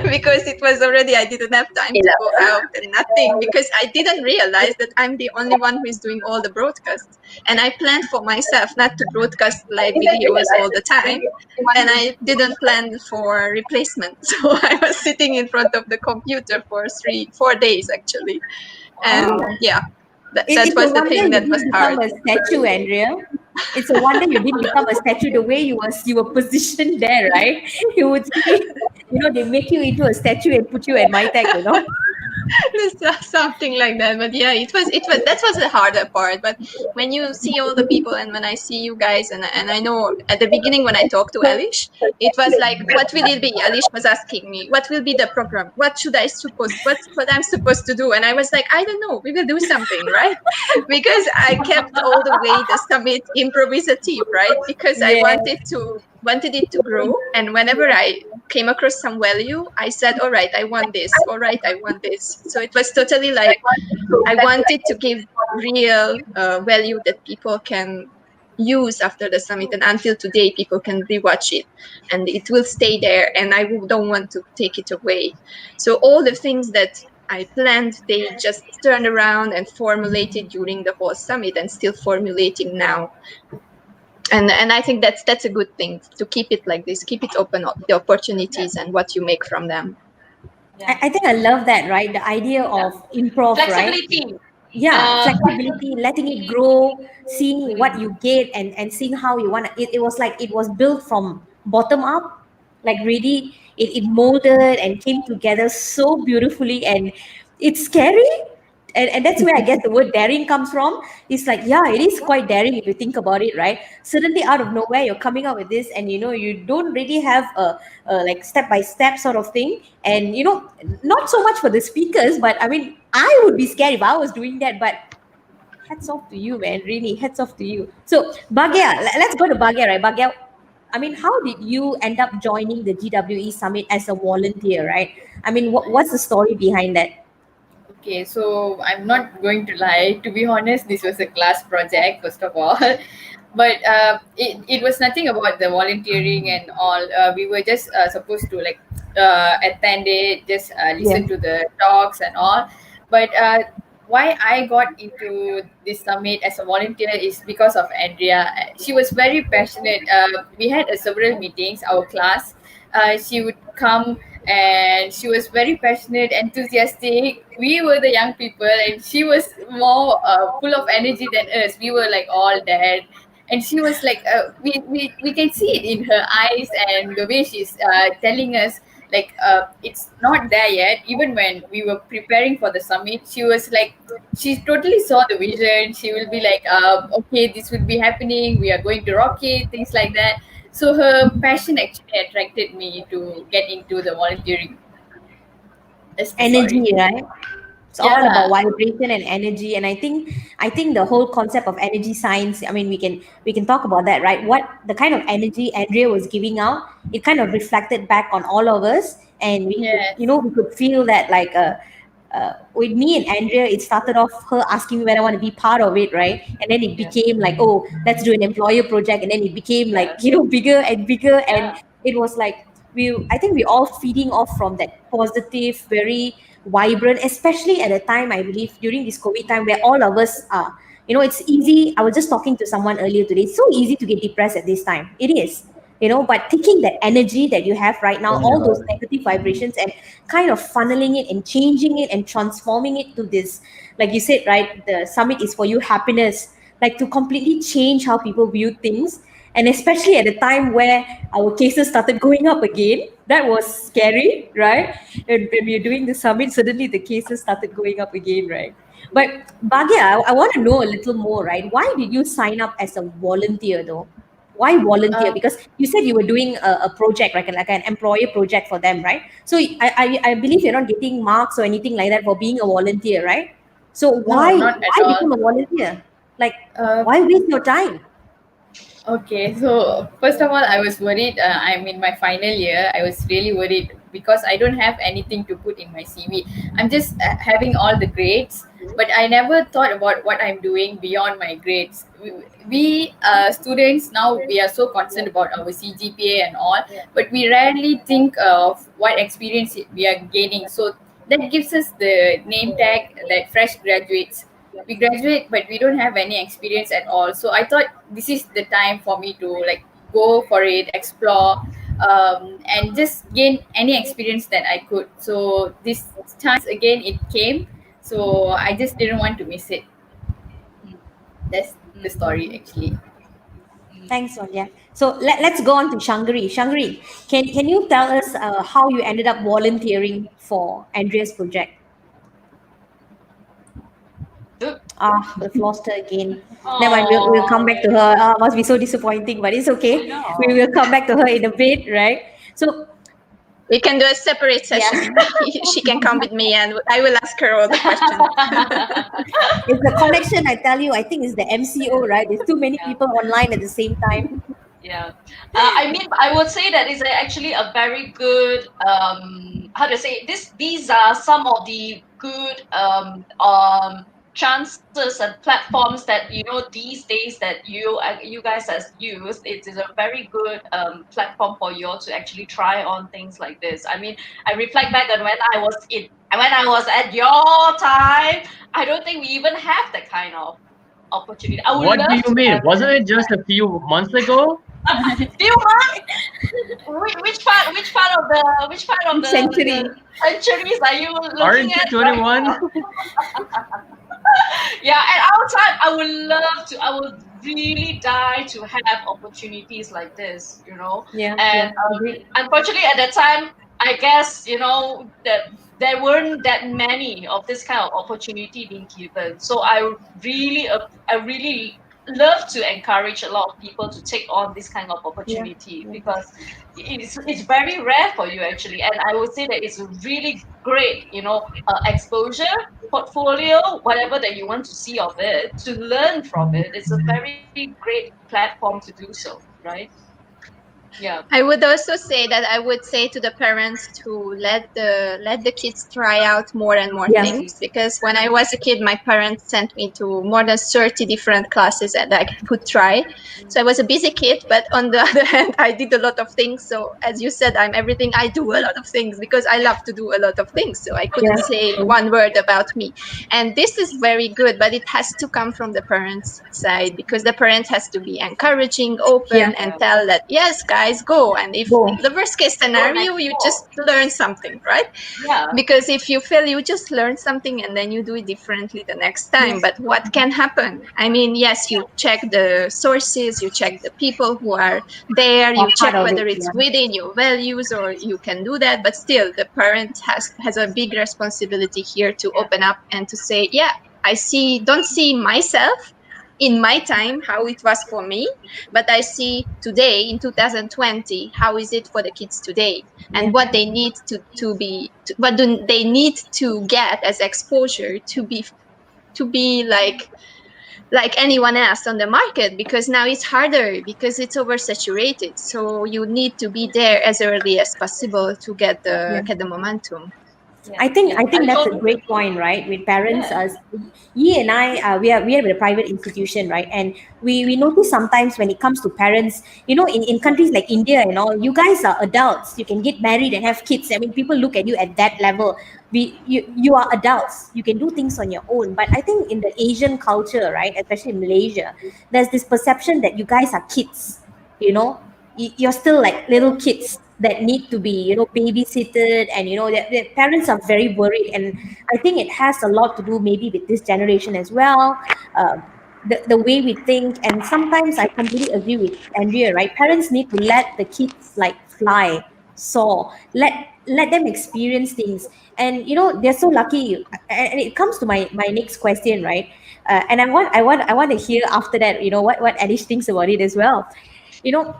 because it was already, I didn't have time to go out and nothing, because I didn't realize that I'm the only one who is doing all the broadcasts. And I planned for myself not to broadcast live videos all the time, and I didn't plan for replacement. So I was sitting in front of the computer for 4 days actually. And Wow. yeah, that It's a was the wonder thing you that was didn't hard. become a statue, Andrea. It's a wonder you didn't become a statue the way you were positioned there, right? You would see, they make you into a statue and put you at my tech. Something like that. But yeah, it was that was the harder part. But when you see all the people, and when I see you guys, and I know at the beginning when I talked to Alish, it was like, what will it be? Alish was asking me, what will be the program? What I'm supposed to do? And I was like, I don't know, we will do something, right? Because I kept all the way the summit improvisative, right? Because I Yeah. wanted it to grow, and whenever I came across some value, I said, all right, I want this. All right, I want this. So it was totally like, I wanted to give real value that people can use after the summit, and until today people can rewatch it and it will stay there, and I don't want to take it away. So all the things that I planned, they just turned around and formulated during the whole summit, and still formulating now. And I think that's a good thing, to keep it like this, keep it open, the opportunities and what you make from them. I think I love that, right? The idea of improv, right? Flexibility. Yeah, Uh, flexibility, letting it grow, seeing what you get, and seeing how you want it. It was like it was built from bottom up, like really it molded and came together so beautifully, and it's scary. And that's where I guess the word daring comes from. It's like, yeah, it is quite daring if you think about it, right? Suddenly out of nowhere you're coming up with this, and you don't really have a like step by step sort of thing. And not so much for the speakers, but I mean, I would be scared if I was doing that. But hats off to you, man. Really, hats off to you. So, Bagya, let's go to Bagya, right? Bagya, I mean, how did you end up joining the GWE Summit as a volunteer, right? I mean, what's the story behind that? Okay, so I'm not going to lie. To be honest, this was a class project, first of all. But it was nothing about the volunteering and all. We were just supposed to like attend it, just Yeah. listen to the talks and all. But why I got into this summit as a volunteer is because of Andrea. She was very passionate. We had several meetings, our class. She would come and she was very passionate, enthusiastic. We were the young people, and she was more full of energy than us. We were like all dead. And she was like, we can see it in her eyes and the way she's telling us, like, it's not there yet. Even when we were preparing for the summit, she was like, she totally saw the vision. She will be like, okay, this will be happening. We are going to rock it, things like that. So her passion actually attracted me to get into the volunteering. That's the story. Energy, right? It's all about Yeah. vibration and energy. And I think the whole concept of energy science, I mean, we can talk about that, right? What the kind of energy Andrea was giving out, it kind of reflected back on all of us, and Yes. we could feel that, like, with me and Andrea, it started off her asking me when I want to be part of it, right? And then it became like, oh, let's do an employer project, and then it became like, bigger and bigger. And it was like, I think we all feeding off from that positive, very vibrant, especially at a time, I believe, during this COVID time, where all of us are, it's easy. I was just talking to someone earlier today. It's so easy to get depressed at this time. It is. But taking that energy that you have right now, all those negative vibrations, and kind of funneling it and changing it and transforming it to this, like you said, right? The summit is for you happiness, like to completely change how people view things. And especially at a time where our cases started going up again, that was scary, right? And when we were doing the summit, suddenly the cases started going up again, right? But Bhagya, I want to know a little more, right? Why did you sign up as a volunteer, though? Why volunteer? Uh, Because you said you were doing a project, like an employer project for them, right? So I believe you're not getting marks or anything like that for being a volunteer, right? So no, why not at why all. become a volunteer? Like, Uh, why waste your time? Okay, so first of all, I was worried. I'm in my final year. I was really worried because I don't have anything to put in my CV. I'm just having all the grades, but I never thought about what I'm doing beyond my grades. we students now, we are so concerned about our CGPA and all, but we rarely think of what experience we are gaining. So that gives us the name tag that fresh graduates. We graduate, but we don't have any experience at all. So I thought this is the time for me to like go for it, explore, and just gain any experience that I could. So this chance again, it came. So I just didn't want to miss it. That's the story actually. Thanks, Sonia. So let's go on to Shangri. Shangri, can you tell us how you ended up volunteering for Andrea's project? Good. Ah, we've lost her again. Never mind, we'll come Oh, back to her. Ah, must be so disappointing, but it's I okay. We know. will come back to her in a bit, right? So, We can do a separate yeah, session. She can come with me, and I will ask her all the questions. it's the connection, I tell you. I think it's the MCO, right? There's too many Yeah. people online at the same time. Yeah, I mean, I would say that is actually a very good how to say this. These are some of the good chances and platforms that these days that you guys as youth, it is a very good platform for you all to actually try on things like this. I mean, I reflect back on when I was at your time. I don't think we even have that kind of opportunity. I would What do love you to mean? have Wasn't it just a few months ago? few months. Which part of the Century. centuries are you looking Aren't you at right 21? now? Yeah, at our time, I would really die to have opportunities like this, Yeah, And yeah, agreed. unfortunately, at that time, I guess that there weren't that many of this kind of opportunity being given. So I really love to encourage a lot of people to take on this kind of Yeah, opportunity yeah. because it's very rare for you actually, and I would say that it's a really great exposure portfolio, whatever that you want to see of it, to learn from it. It's a very great platform to do so, right? Yeah. I would also say that I would say to the parents to let the kids try out more and more Yeah, things, because when I was a kid, my parents sent me to more than 30 different classes that I could try. So I was a busy kid, but on the other hand, I did a lot of things. So as you said, I'm everything. I do a lot of things because I love to do a lot of things. So I couldn't say yeah, one word about me. And this is very good, but it has to come from the parents' side, because the parent has to be encouraging, yeah. open, and tell that, yes, guys, go. And if Go. the worst case Go and scenario, you just explore. learn something, right? Yeah. Because if you fail, you just learn something and then you do it differently the next time. Yes. But what can happen? I mean, yes, you check the sources, you check the people who are there, Or you part check of it. whether it's Yeah. within your values, or you can do that. But still, the parent has a big responsibility here to Yeah. open up and to say, yeah, don't see myself in my time how it was for me, but I see today in 2020 how is it for the kids today, Yeah. and what they need what do they need to get as exposure to be like anyone else on the market, because now it's harder because it's oversaturated. So you need to be there as early as possible to get Yeah. the momentum. Yeah. I think I that's a totally great agree. point, right? With parents, Yeah. Yi and I, we are with a private institution, right? And we notice sometimes when it comes to parents, in countries like India and all, you guys are adults. You can get married and have kids. I mean, people look at you at that level. You are adults. You can do things on your own. But I think in the Asian culture, right, especially in Malaysia, there's this perception that you guys are kids. You know, you're still like little kids that need to be babysitted, and their parents are very worried. And I think it has a lot to do maybe with this generation as well. The way we think. And sometimes I completely agree with Andrea, right? Parents need to let the kids like fly, soar, let them experience things. And they're so lucky. And it comes to my next question, right? And I want to hear after that, what Alice thinks about it as well. you know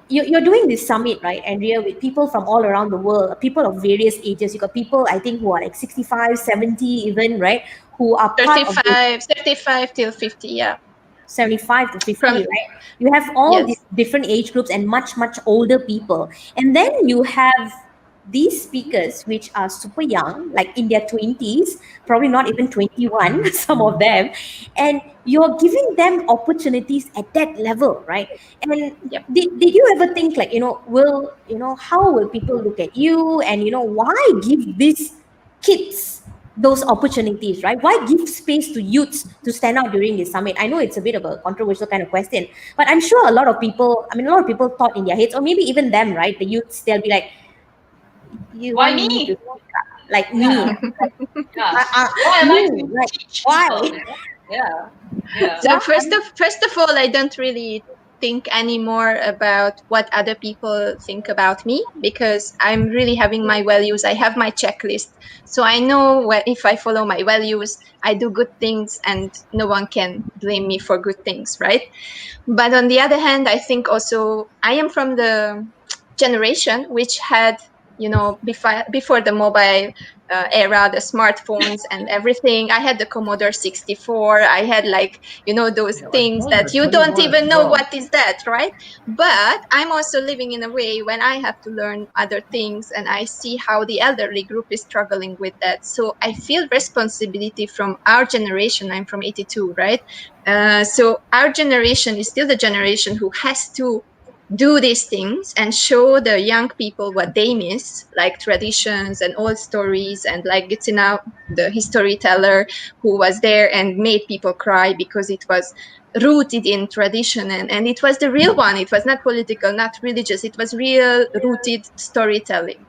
you're doing this summit, right, Andrea, with people from all around the world, people of various ages. You got people, I think, who are like 65, 70, even, right, who are part of this 35 till 50, yeah. 75 to 50, From right? You have all these Yes. different age groups and much older people. And then you have these speakers, which are super young, like in their 20s, probably not even 21, some of them, and you're giving them opportunities at that level, right? And Yep. did you ever think, like, how will people look at you, and why give these kids those opportunities, right? Why give space to youths to stand out during this summit? I know it's a bit of a controversial kind of question, but I'm sure a lot of people, I mean, a lot of people thought in their heads, or maybe even them, right? The youths, they'll be like, you Why want me to me? speak up? Like me, Yeah, yeah. Why am I me, to like, teach why? people? You know? Yeah, yeah, So first of all, I don't really think anymore about what other people think about me, because I'm really having my values. I have my checklist, so I know if I follow my values, I do good things, and no one can blame me for good things, right? But on the other hand, I think also I am from the generation which had, before the mobile era, the smartphones and everything. I had the Commodore 64. I had, like, those Yeah, I things told you, that I you studied don't one as even know well. what is that, right? But I'm also living in a way when I have to learn other things, and I see how the elderly group is struggling with that. So I feel responsibility from our generation. I'm from 82, right? So our generation is still the generation who has to do these things and show the young people what they miss, like traditions and old stories, and like Gitsina, the storyteller who was there and made people cry because it was rooted in tradition, and it was the real one. It was not political, not religious. It was real rooted storytelling.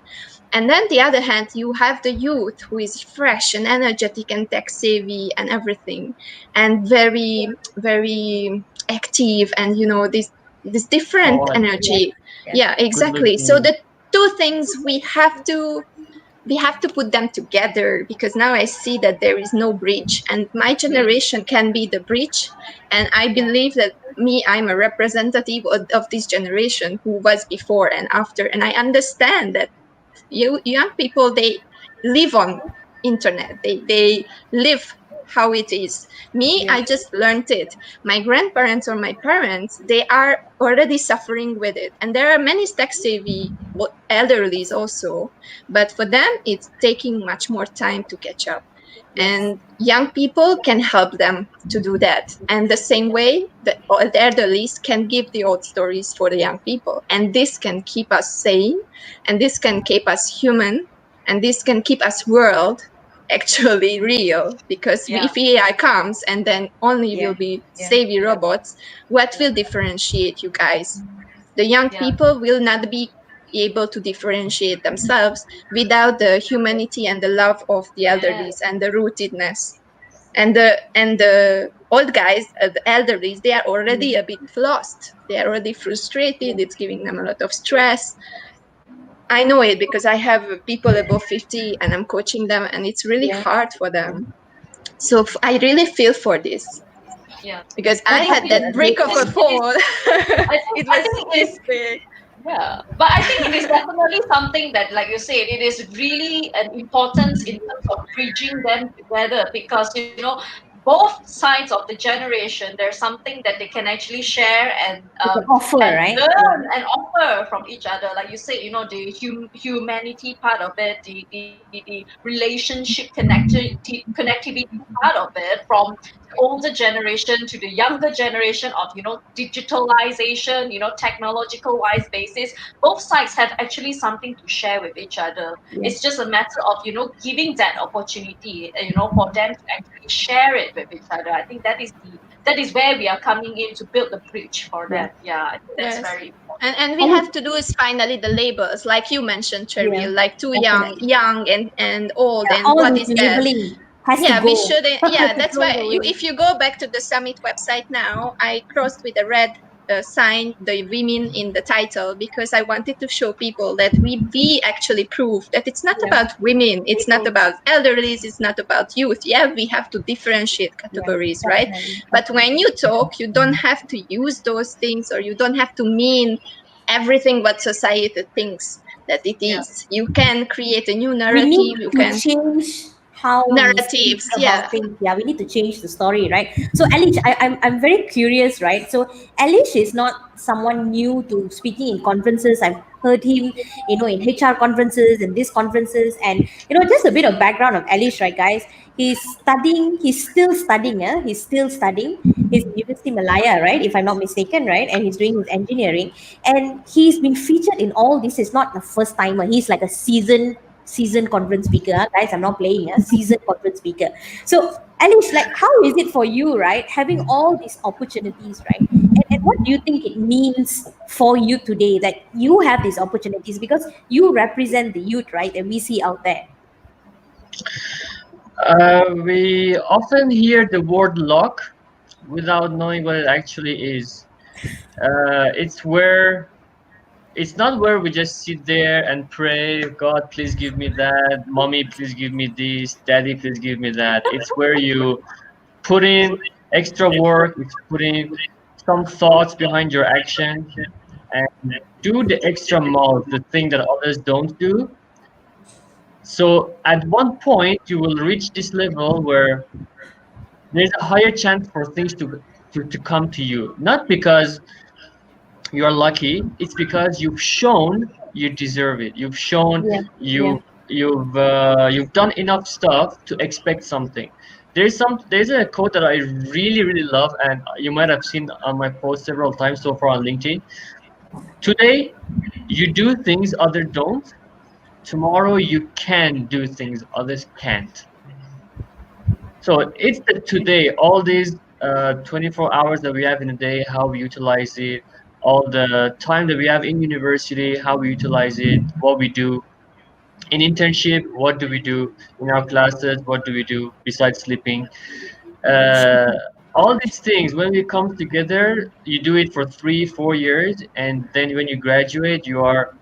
And then the other hand, you have the youth who is fresh and energetic and tech savvy and everything, and very, very active, and this different Tall and energy. Yeah. Yeah, good exactly. So looking. the two things we have to put them together, because now I see that there is no bridge, and my generation can be the bridge. And I believe that I'm a representative of this generation who was before and after, and I understand that young people, they live on internet, they live how it is. Me, Yeah. I just learned it. My grandparents or my parents, they are already suffering with it, and there are many tech savvy elderlies also, but for them it's taking much more time to catch up, Yes. and young people can help them to do that. And the same way, the elderlies can give the old stories for the young people, and this can keep us sane, and this can keep us human, and this can keep us world actually real. Because yeah, if AI comes and then only Yeah. will be Yeah. savvy robots, what yeah, will differentiate you guys? The young yeah, people will not be able to differentiate themselves without the humanity and the love of the yeah, elderlies and the rootedness. And the old guys, the elderlies, they are already a bit lost. They are already frustrated. It's giving them a lot of stress. I know it because I have people above 50 and I'm coaching them, and it's really Yeah. hard for them. So I really feel for this, yeah. because That, I that's had a that great brick of a point. It is. phone. It I was think it this is. big. Yeah, but I think it is definitely something that, like you said, it is really an importance in terms of bridging them together, because both sides of the generation, there's something that they can actually share You can offer, and right? Yeah. learn and offer from each other. Like you said, the humanity part of it, the relationship connectivity part of it, from the older generation to the younger generation of digitalization, technological wise basis. Both sides have actually something to share with each other. Yeah. It's just a matter of giving that opportunity, for them to actually share it with each other. I think that is where we are coming in to build the bridge for Yeah. that. Yeah, I think that's Yes. very important. And we have And to do is finally the labels, like you mentioned, yeah, Cheryl, like too young, definitely. young and old, Yeah, and all what this is that? labeling has to Yeah, we go. should. Yeah, To that's throw it why away. if you go back to the summit website now, I crossed with a red sign the women in the title, because I wanted to show people that we actually prove that it's not Yeah. about women, it's not about elderlies, it's not about youth. Yeah, we have to differentiate Yeah. categories, right? Definitely. But when you talk, you don't have to use those things, or you don't have to mean everything what society thinks that it Yeah, is. You can create a new We narrative. need You to can. change how we speak Narratives, about yeah. things. Yeah, we need to change the story, right? So Alish, I'm very curious, right? So Alish is not someone new to speaking in conferences. I've heard him, in HR conferences and these conferences, and just a bit of background of Alish, right, guys? He's studying. He's still studying. Yeah, he's still studying. He's in University Malaya, right? If I'm not mistaken, right? And he's doing his engineering, and he's been featured in all this. Is not the first timer. He's like a seasoned conference speaker, guys. I'm not playing a seasoned conference speaker. So Alish, like, how is it for you, right, having all these opportunities, right? And what do you think it means for you today that you have these opportunities, because you represent the youth, right, that we see out there? We often hear the word luck without knowing what it actually is. It's where it's not where we just sit there and pray, God, please give me that, mommy, please give me this, daddy, please give me that. It's where you put in extra work, it's putting some thoughts behind your action and do the extra mile, the thing that others don't do. So at one point, you will reach this level where there's a higher chance for things to come to you. Not because you're lucky, it's because you've shown you deserve it. You've shown Yeah, yeah, you've done enough stuff to expect something. There's a quote that I really love, and you might have seen on my post several times so far on LinkedIn. Today you do things others don't. Tomorrow you can do things others can't. So it's the today, all these 24 hours that we have in a day, how we utilize it, all the time that we have in university, how we utilize it, what we do in internship, what do we do in our classes, what do we do besides sleeping. Uh, all these things, when we come together, you do it for 3, 4 years, and then when you graduate, you are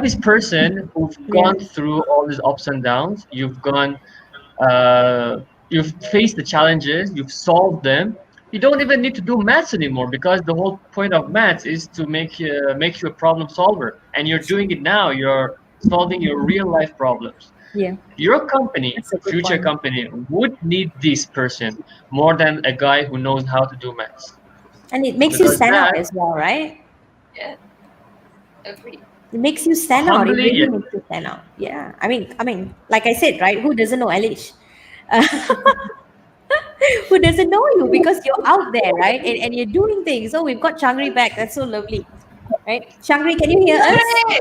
this person who've yeah, gone through all these ups and downs. Uh, you've faced the challenges, you've solved them. You don't even need to do maths anymore because the whole point of maths is to make you a problem solver, and you're doing it now. You're solving your real life problems. yeah. Your company, That's a good future point. company, would need this person more than a guy who knows how to do maths, And it makes you because stand out that as well, right? Yeah, agree. It makes you stand out. It humbly, really makes you stand out. Yeah. I mean, like I said, right? Who doesn't know Alish? Uh, who doesn't know you, because you're out there, right? And you're doing things. So we've got Changri back. That's so lovely, right? Changri, can you hear us? Hey,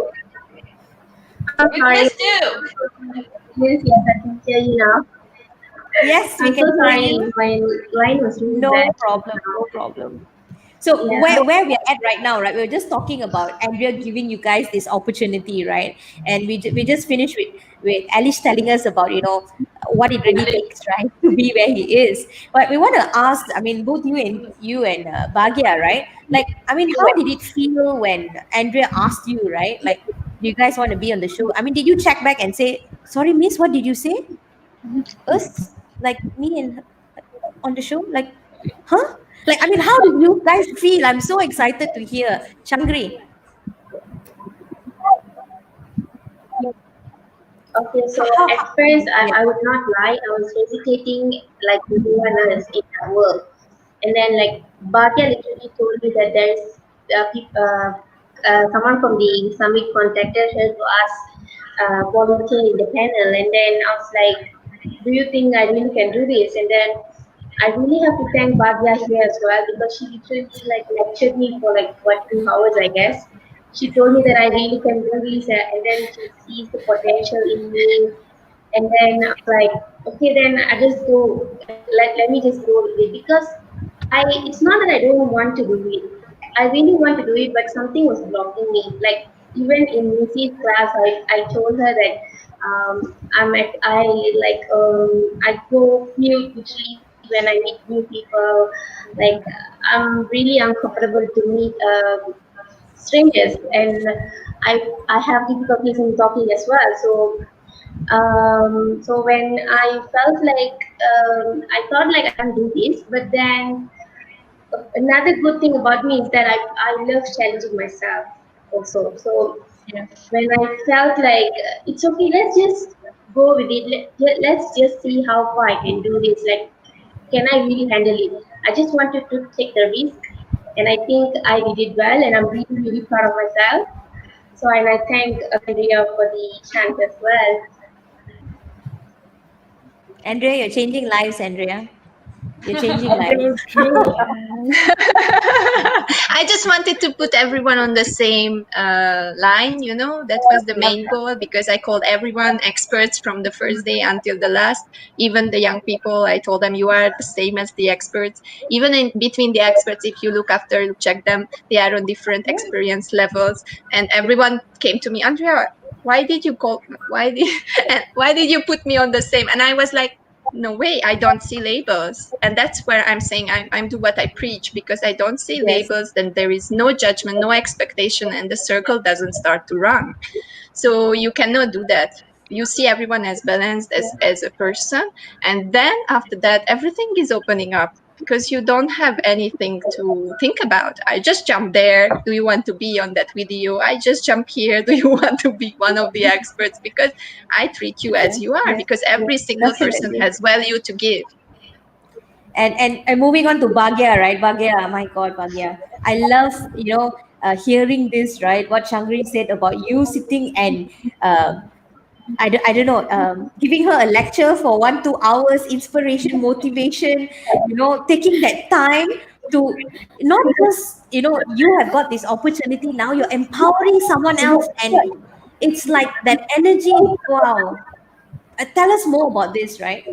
I'm we sorry. missed you. Yes, yes, I can hear you now. Yes, we I'm so can hear sorry. you. My line was really No bad problem. No now. problem. So Yeah. where we are at right now, right? We are just talking about Andrea giving you guys this opportunity, right? And we just finished with Alice telling us about what it really takes, right, to be where he is. But we want to ask, I mean, both you and Bhagia, right? Like, I mean, how did it feel when Andrea asked you, right? Like, do you guys want to be on the show? I mean, did you check back and say, sorry, miss, what did you say? Us, like me and her on the show, like, huh? Like, I mean, how did you guys feel? I'm so excited to hear. Changri, Okay, so at how first yeah, I would not lie. I was hesitating like everyone else in that world. And then like Bhatia literally told me that there's someone from the summit contacted her to ask volunteer in the panel. And then I was like, do you think I really can do this? And then I really have to thank Bhavya here as well because she literally like lectured me for like what 2 hours I guess. She told me that I really can do this and then she sees the potential in me and then I was like, okay then I just go let me just go with it because it's not that I don't want to do it. I really want to do it but something was blocking me. Like even in Lucy's class I told her that I go mute literally when I meet new people. Like I'm really uncomfortable to meet strangers, and I have difficulties in talking as well. So when I felt like I thought like I can do this, but then another good thing about me is that I love challenging myself also. So yeah. when I felt like it's okay, let's just go with it. Let's just see how far I can do this. Like, can I really handle it? I just wanted to take the risk, and I think I did it well, and I'm really, really proud of myself. So, and I thank Andrea for the chance as well. Andrea, you're changing lives, Andrea. You're changing lives. True, true. I just wanted to put everyone on the same line, you know, that was the Love main that. goal because I called everyone experts from the first day until the last. Even the young people, I told them, you are the same as the experts. Even in between the experts, if you look after, check them, they are on different experience levels. And everyone came to me, Andrea, why did you put me on the same? And I was like, no way, I don't see labels. And that's where I'm saying I'm do what I preach, because I don't see Yes. labels, then there is no judgment, no expectation, and the circle doesn't start to run. So you cannot do that. You see everyone as balanced as a person, and then after that everything is opening up, because you don't have anything to think about. I just jump there. Do you want to be on that video? I just jump here. Do you want to be one of the experts? Because I treat you as Yes. you are, Yes. because every single person Definitely. has value to give. And moving on to Bhagya, right? Bhagya, my God, Bhagya. I love, hearing this, right? What Shangri said about you sitting and I don't know, giving her a lecture for 1 2 hours, inspiration, motivation, taking that time to not just, you have got this opportunity now, you're empowering someone else, and it's like that energy. Wow. Tell us more about this, right?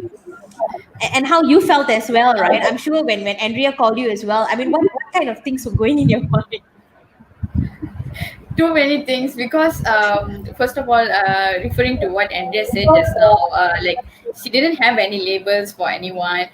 And how you felt as well, right? I'm sure when Andrea called you as well. I mean, what kind of things were going in your mind? Too many things because first of all, referring to what Andrea said just now, like she didn't have any labels for anyone.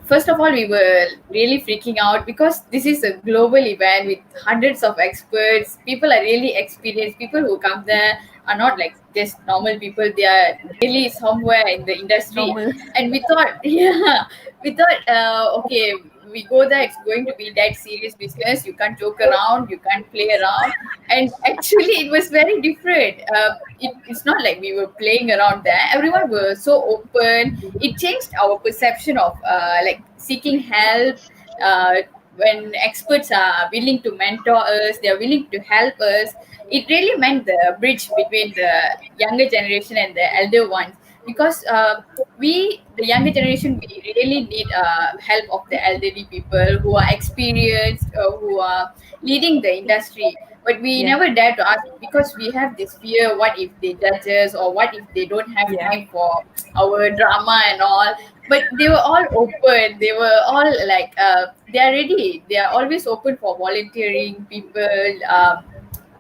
First of all, we were really freaking out because this is a global event with hundreds of experts. People are really experienced. People who come there are not like just normal people. They are really somewhere in the industry. Normal. And we thought, yeah, we thought, okay, we go there, it's going to be that serious business. You can't joke around, you can't play around. And actually it was very different. It's not like we were playing around there. Everyone was so open. It changed our perception of like seeking help. When experts are willing to mentor us, they're willing to help us. It really meant the bridge between the younger generation and the elder ones, because we, the younger generation, we really need help of the elderly people who are experienced, who are leading the industry. But we Yeah. never dare to ask because we have this fear: what if they judge us, or what if they don't have Yeah. time for our drama and all. But they were all open. They were all like, they are ready. They are always open for volunteering people,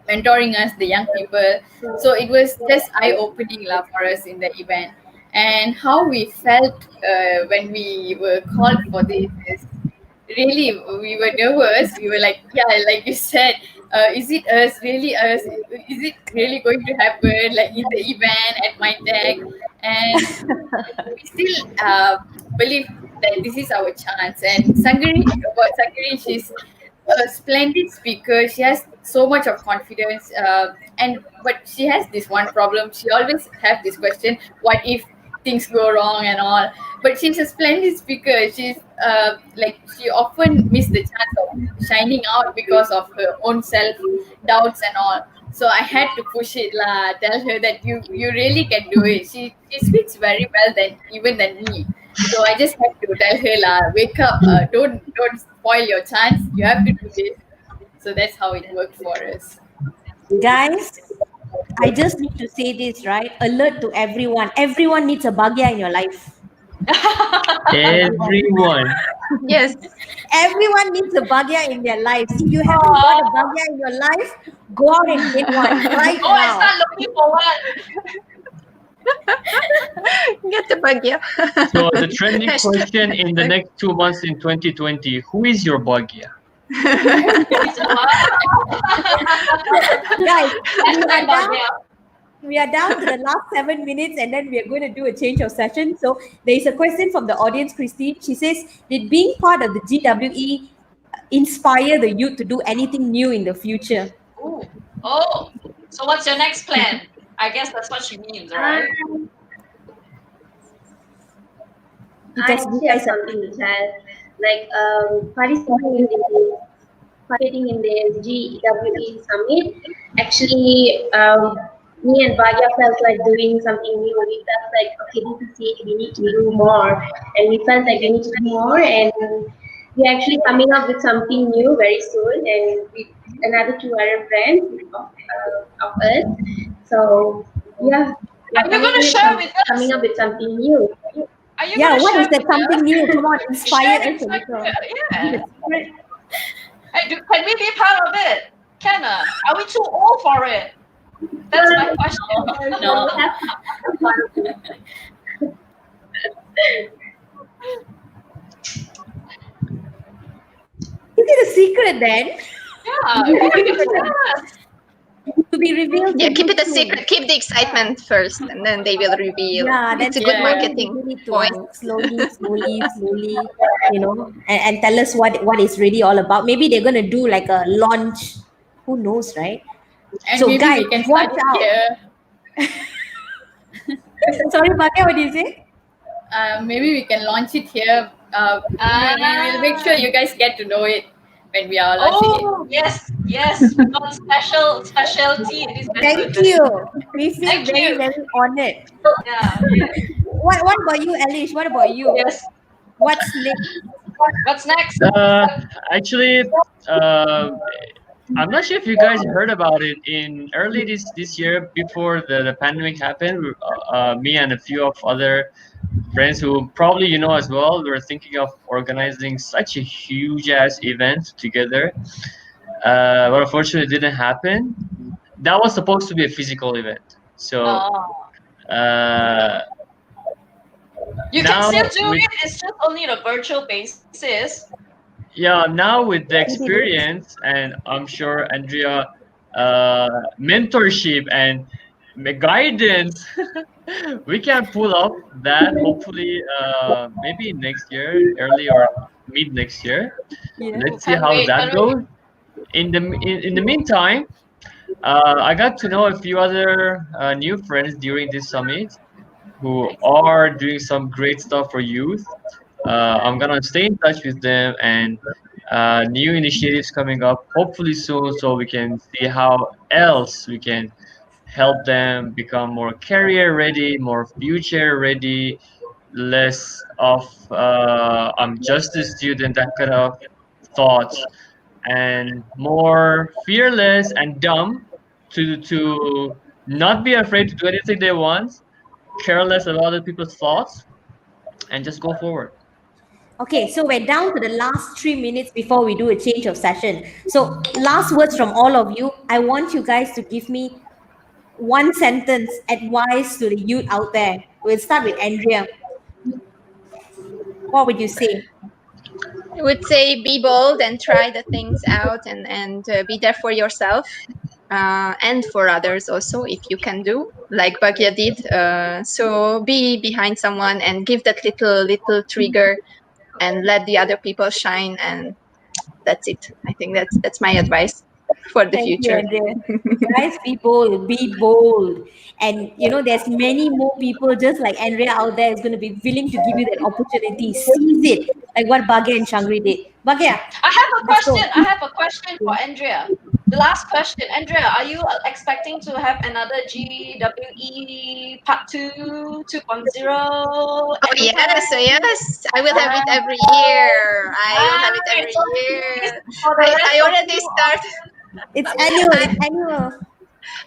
mentoring us, the young people. So it was just eye opening for us in the event. And how we felt when we were called for this is really, we were nervous. We were like, yeah, like you said, is it us, really us? Is it really going to happen, like in the event at my tech? And we still believe that this is our chance. And Sangari, she's a splendid speaker. She has so much of confidence, and but she has this one problem. She always have this question: what if things go wrong and all? But she's a splendid speaker. She's like, she often miss the chance of shining out because of her own self doubts and all. So I had to push it lah. Tell her that you really can do it. She speaks very well than me. So I just had to tell her lah, wake up, don't spoil your chance. You have to do this. So that's how it worked for us. Guys, I just need to say this, right? Alert to everyone. Everyone needs a Bhagya in your life. Everyone. Everyone. Yes. Everyone needs a Bhagya in their lives. If you haven't got a Bhagya in your life, go out and get one right Go and now. start looking for one. Get the bagya. So the trending Hashtag. question in the next 2 months in 2020: who is your Bhagya? Guys, Hashtag Bhagya. we are down to the last 7 minutes, and then we are going to do a change of session. So there is a question from the audience, Christine. She says, did being part of the GWE inspire the youth to do anything new in the future? Ooh. Oh, so what's your next plan? I guess that's what she means, right? I Because you actually have guys are something to tell. Like participating in the GWE Summit. Actually, me and Bhagia felt like doing something new. We felt like, okay, this is it. We need to do more, and we felt like we need to do more, and we're actually coming up with something new very soon, and with another two other friends of us. So yeah, we're Are you going to share with us? coming up with something new. Are you yeah, going to what share is that with us? something new? Come on, Share inspire the us a little. excitement. Is Yeah. it secret? Can we be part of it? Can Are we too old for it? That's my question. No. We have to be part of it. Is it a secret then? Yeah, you can tell us. To be revealed to Yeah, keep you it a soon. secret. Keep the excitement first, and then they will reveal. Yeah, then It's a good Yeah. slowly marketing reveal it to point. us. Slowly, and tell us what it's really all about. Maybe they're gonna do like a launch. Who knows, right? And So maybe guys, we can watch start it out. here. Sorry, Bhatia, what did you say? Maybe we can launch it here. We will make sure Ah. you guys get to know it when we are launching it. Oh, yes. We got specialty in this Thank method. you. We feel Thank very, you. very honored. Yeah. What about you, Alice? What about you? Yes. What's next? What's next? Actually, uh, I'm not sure if you guys heard about it in early this year before the pandemic happened. Me and a few of other friends who probably you know as well, we're thinking of organizing such a huge ass event together. But unfortunately, it didn't happen. That was supposed to be a physical event. So Oh, uh, you can now still do with it. It's just only the virtual basis. yeah, now with the We did it. experience, and I'm sure Andrea, uh, mentorship and guidance, we can pull off that. Hopefully, maybe next year, early or mid next year. Yeah. Oh, Let's see can't how wait. that Can't wait. goes. In the meantime, I got to know a few other new friends during this summit who are doing some great stuff for youth. I'm gonna stay in touch with them and new initiatives coming up hopefully soon, so we can see how else we can help them become more career ready, more future ready, less of I'm just a student, that kind of thoughts, and more fearless and dumb to not be afraid to do anything they want, careless about other people's thoughts, and just go forward. Okay, so we're down to the last 3 minutes before we do a change of session. So, last words from all of you. I want you guys to give me one sentence advice to the youth out there. We'll start with Andrea. What would you say? I would say be bold and try the things out, and be there for yourself, and for others also if you can do like Bagya did. So be behind someone and give that little trigger and let the other people shine, and that's it. I think that's my advice for the Thank you, future. Andrea. Guys, be bold, be bold. And there's many more people just like Andrea out there is going to be willing to give you that opportunity. Seize it, like what Bhagia and Shangri did. Bhagia, I have a let's question. go. I have a question for Andrea. The last question, Andrea, are you expecting to have another GWE Part 2, 2.0 Oh anytime? yes, yes. I will have Ah, it every year. I will have it every so please, year. for the I rest of already you, started. It's annual, I, it's annual.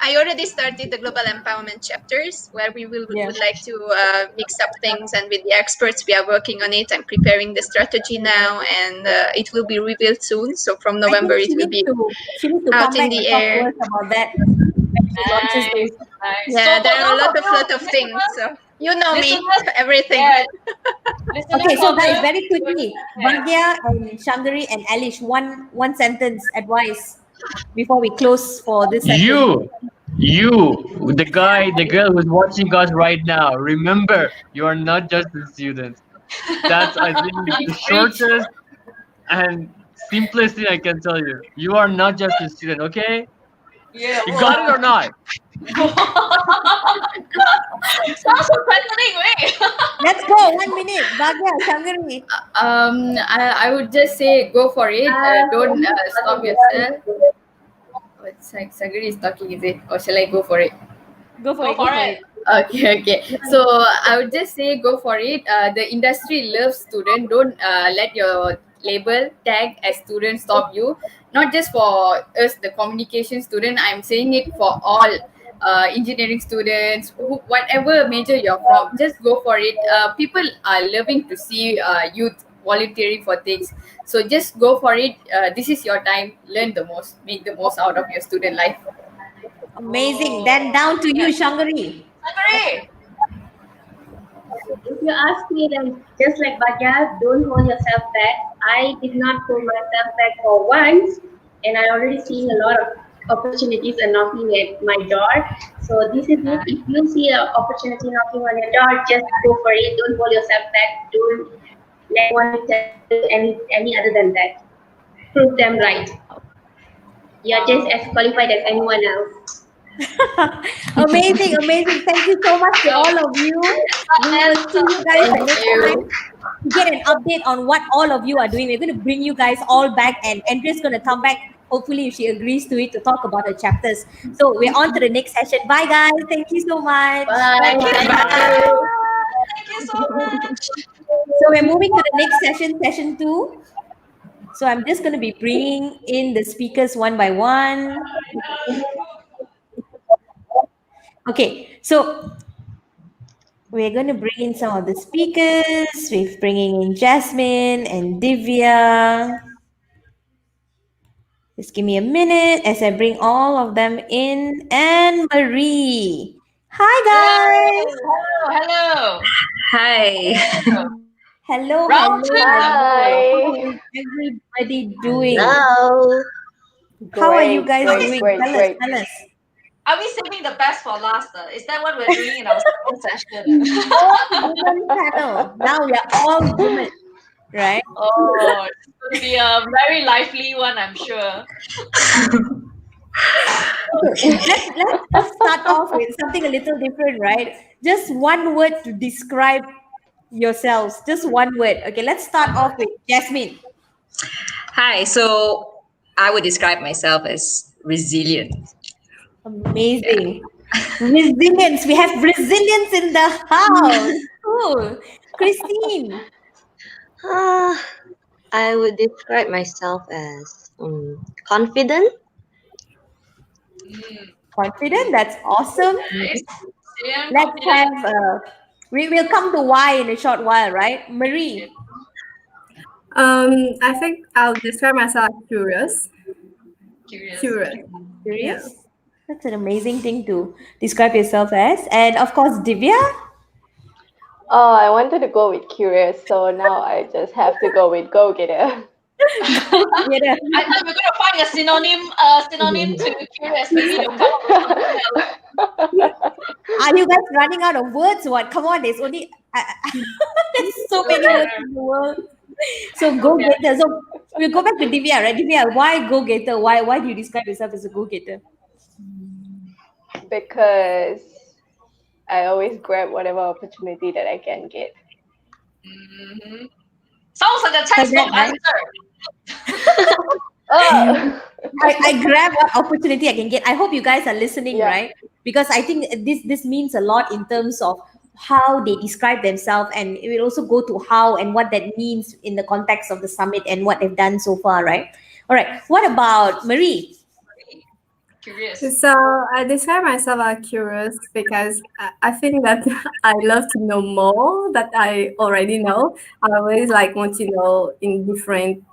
I already started the global empowerment chapters where we Yeah. would like to mix up things, and with the experts we are working on it. I'm preparing the strategy now, and it will be revealed soon. So from I November think it will be she needs to out come in back and the talk to air. us about that when she launches nice, this. nice. So Yeah, for there are a those of lot of you things. listeners, So you know me, listeners, everything. yeah, listeners Okay, so out guys, there, very quickly, yeah. Bhagia and Shangari and Alish, one sentence advice before we close for this session. You, you, the guy, the girl who's watching us right now, remember, you are not just a student. That's, I think, the Preach. shortest and simplest thing I can tell you. You are not just a student, okay? Yeah, You got it well, or not? sounds so threatening, wait. Let's go. 1 minute. Bhagya, Shangari. I would just say go for it. Don't stop yourself. What's like Sagari is talking, is it? Or shall I go for it? Go for Go it. Go for for it. it. Okay, okay. So I would just say go for it. The industry loves student. Don't let your label tag as student stop you. Not just for us, the communication student. I'm saying it for all engineering students, whatever major you're from. Just go for it. People are loving to see youth volunteering for things. So just go for it. This is your time. Learn the most. Make the most out of your student life. Amazing. Then down to you, Shangari. Agree. If you ask me, then just like Bhagat, don't hold yourself back. I did not hold myself back for once, and I already seen a lot of opportunities are knocking at my door. So this is it. If you see an opportunity knocking on your door, just go for it. Don't hold yourself back. Don't let anyone tell you any other than that. Prove them right. You're just as qualified as anyone else. Amazing, amazing. Thank you so much to all of you. We will see you guys the Thank next time you. to get an update on what all of you are doing. We're going to bring you guys all back, and Andrea's going to come back. Hopefully, if she agrees to it, to talk about her chapters. So we're on to the next session. Bye, guys. Thank you so much. Bye. Thank you. Thank Bye. you. Thank you so much. So we're moving to the next session, session 2. So I'm just going to be bringing in the speakers one by one. Okay, so we're going to bring in some of the speakers. We're bringing in Jasmine and Divya. Just give me a minute as I bring all of them in. And Marie. Hi, Yay. guys. Hello. Hello. Hi. Hello. Hello, Round hello, two. hello. How Hi. is everybody doing? Hello. How are you guys Great, doing? great, Tell us, great. tell us. Are we saving the best for last? Is that what we're doing in our second session? All women panel. Now we are all women, right? Oh, it's going to be a very lively one, I'm sure. Okay, let's start off with something a little different, right? Just one word to describe yourselves. Just one word. Okay, let's start off with Jasmine. Hi. So I would describe myself as resilient. Amazing. Resilience. We have resilience in the house. Cool. Christine. Uh, I would describe myself as confident. Confident. That's awesome. Nice. Yeah, Let's confident. have we will come to why in a short while, right? Marie. I think I'll describe myself as curious. Curious. Curious. Yeah. Curious. That's an amazing thing to describe yourself as. And of course, Divya. Oh, I wanted to go with curious, so now I just have to go with go getter. Yeah. I thought we are going to find a synonym to curious. Maybe you'll come up with something else. Are you guys running out of words? What? Come on, there's only there's so many words in the world. So go getter. So we'll go back to Divya, right? Divya, why go getter? Why do you describe yourself as a go getter? Because I always grab whatever opportunity that I can get. Mhm. Sounds like a textbook right? answer. Oh, I grab what opportunity I can get. I hope you guys are listening, Yeah. right? Because I think this means a lot in terms of how they describe themselves, and it will also go to how and what that means in the context of the summit and what they've done so far, right? All right. What about Marie? Curious. So I describe myself as curious because I think that I love to know more that I already know. I always want to know in different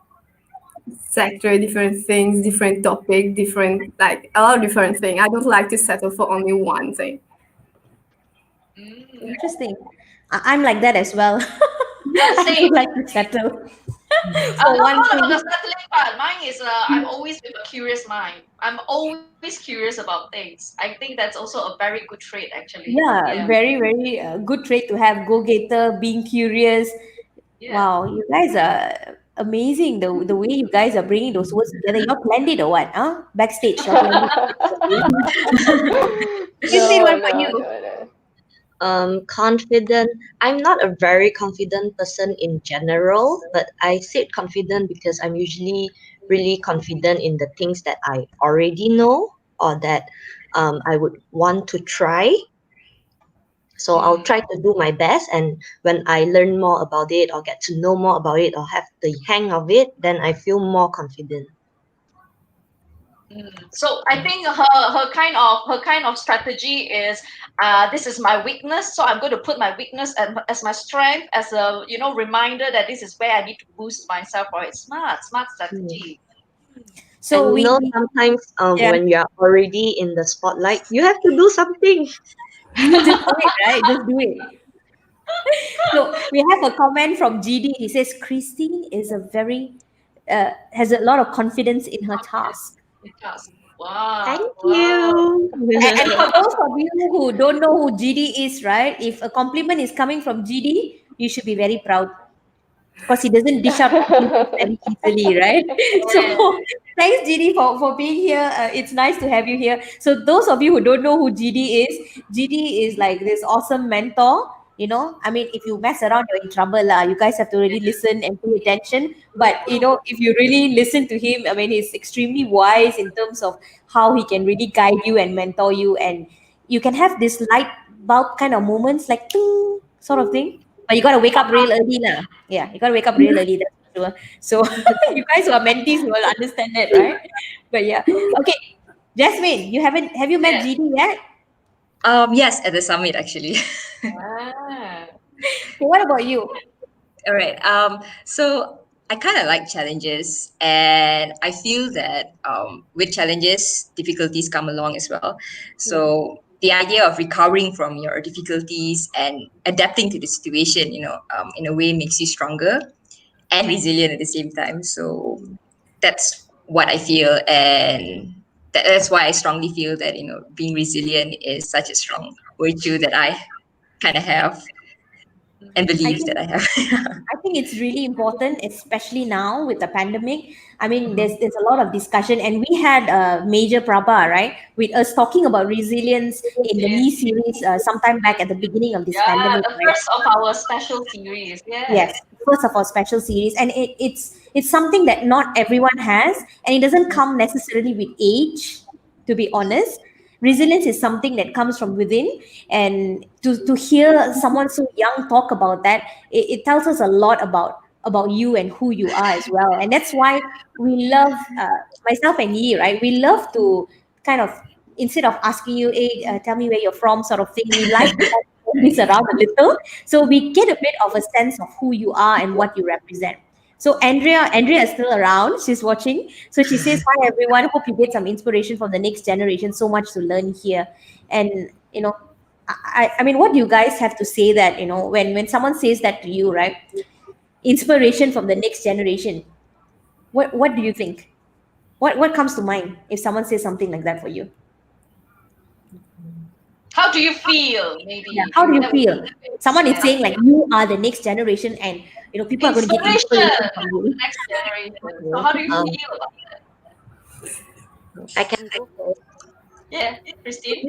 sector, different things, different topic, different a lot of different things. I don't like to settle for only one thing. Interesting. I'm like that as well. Yeah, I same. don't like to settle. I'm one not thing. on the settling part. Mine is I'm always with a curious mind. I'm always curious about things. I think that's also a very good trait, actually. Yeah, very, very good trait to have. Go getter, being curious. Yeah. Wow, you guys are amazing. The way you guys are bringing those words together. You're planned it or what? Huh? Backstage. You're planned it. Christine, what about you? No. Confident. I'm not a very confident person in general, but I said confident because I'm usually really confident in the things that I already know or that I would want to try. So I'll try to do my best, and when I learn more about it or get to know more about it or have the hang of it, then I feel more confident. So I think her kind of strategy is this is my weakness, so I'm going to put my weakness as my strength, as a reminder that this is where I need to boost myself. For it. Smart strategy. And So we sometimes yeah, when you're already in the spotlight, you have to do something. just do it, right? Just do it. So we have a comment from GD. He says Christine is a very has a lot of confidence in her task. Wow, Thank wow. you. And for those of you who don't know who GD is, right? If a compliment is coming from GD, you should be very proud because he doesn't dish out compliments very easily, right? So thanks, GD, for being here. It's nice to have you here. So those of you who don't know who GD is like this awesome mentor. I mean, if you mess around, you're in trouble. You guys have to really listen and pay attention. But, if you really listen to him, I mean, he's extremely wise in terms of how he can really guide you and mentor you. And you can have this light bulb kind of moments, like, ting, sort of thing. But you got to wake up real early now. Yeah, you got to wake up real early. That's for sure. So you guys who are mentees will understand that, right? But yeah, okay. Jasmine, have you met Yeah. GD yet? Yes, at the summit actually. Ah. Okay, what about you? All right. So I kind of like challenges, and I feel that with challenges, difficulties come along as well. So the idea of recovering from your difficulties and adapting to the situation, in a way makes you stronger and resilient at the same time. So that's what I feel, and that's why I strongly feel that being resilient is such a strong virtue that I kind of have and I believe think that I have. I think it's really important, especially now with the pandemic. I mean, there's a lot of discussion, and we had Major Prabha, right, with us talking about resilience in the Yes. Me series sometime back at the beginning of this Yeah, pandemic, the right? first of our special series. Yes. Yes, first of all, special series, and it's something that not everyone has, and it doesn't come necessarily with age. To be honest, resilience is something that comes from within, and to hear someone so young talk about that, it tells us a lot about you and who you are as well, and that's why we love myself and Yi, right? We love to kind of instead of asking you, hey, tell me where you're from, sort of thing. We like to kind of turn this around a little so we get a bit of a sense of who you are and what you represent. So Andrea is still around. She's watching. So she says, "Hi everyone. Hope you get some inspiration from the next generation. So much to learn here." And I mean, what do you guys have to say that when someone says that to you, right? Inspiration from the next generation. What do you think? What comes to mind if someone says something like that for you? How do you feel? Yeah. Maybe How do you that would feel? be the best. Someone is Yeah. saying like you are the next generation, and people are going to get Inspiration inspiration from for you. the next generation. So how do you feel about that? I can go first. Yeah, Christine.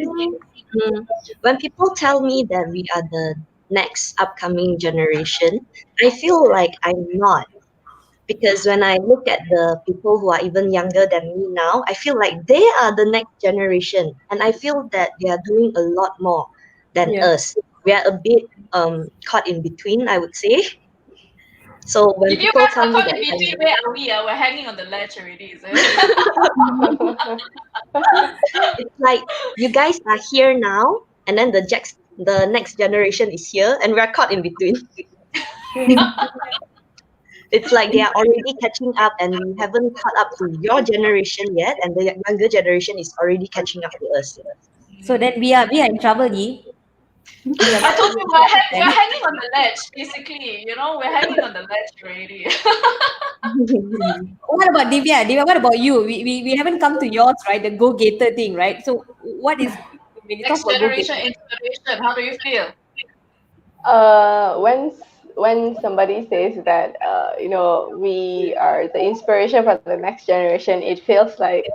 Mm, when people tell me that we are the next upcoming generation, I feel like I'm not. Because when I look at the people who are even younger than me now, I feel like they are the next generation. And I feel that they are doing a lot more than Yeah. us. We are a bit caught in between, I would say. So when If you people guys tell are me caught in that between, where are we? We're hanging on the ledge already, is it? it's like you guys are here now, and then the next generation is here, and we're caught in between. It's like they are already catching up, and we haven't caught up to your generation yet, and the younger generation is already catching up to us. So then we are in trouble, Yi. We are I told you we're then. hanging on the ledge, basically. We're hanging on the ledge already. What about Divya? Divya, what about you? We haven't come to yours, right? The go getter thing, right? So what is when you talk Next about go generation getter? inspiration. How do you feel? When somebody says that we are the inspiration for the next generation, it feels like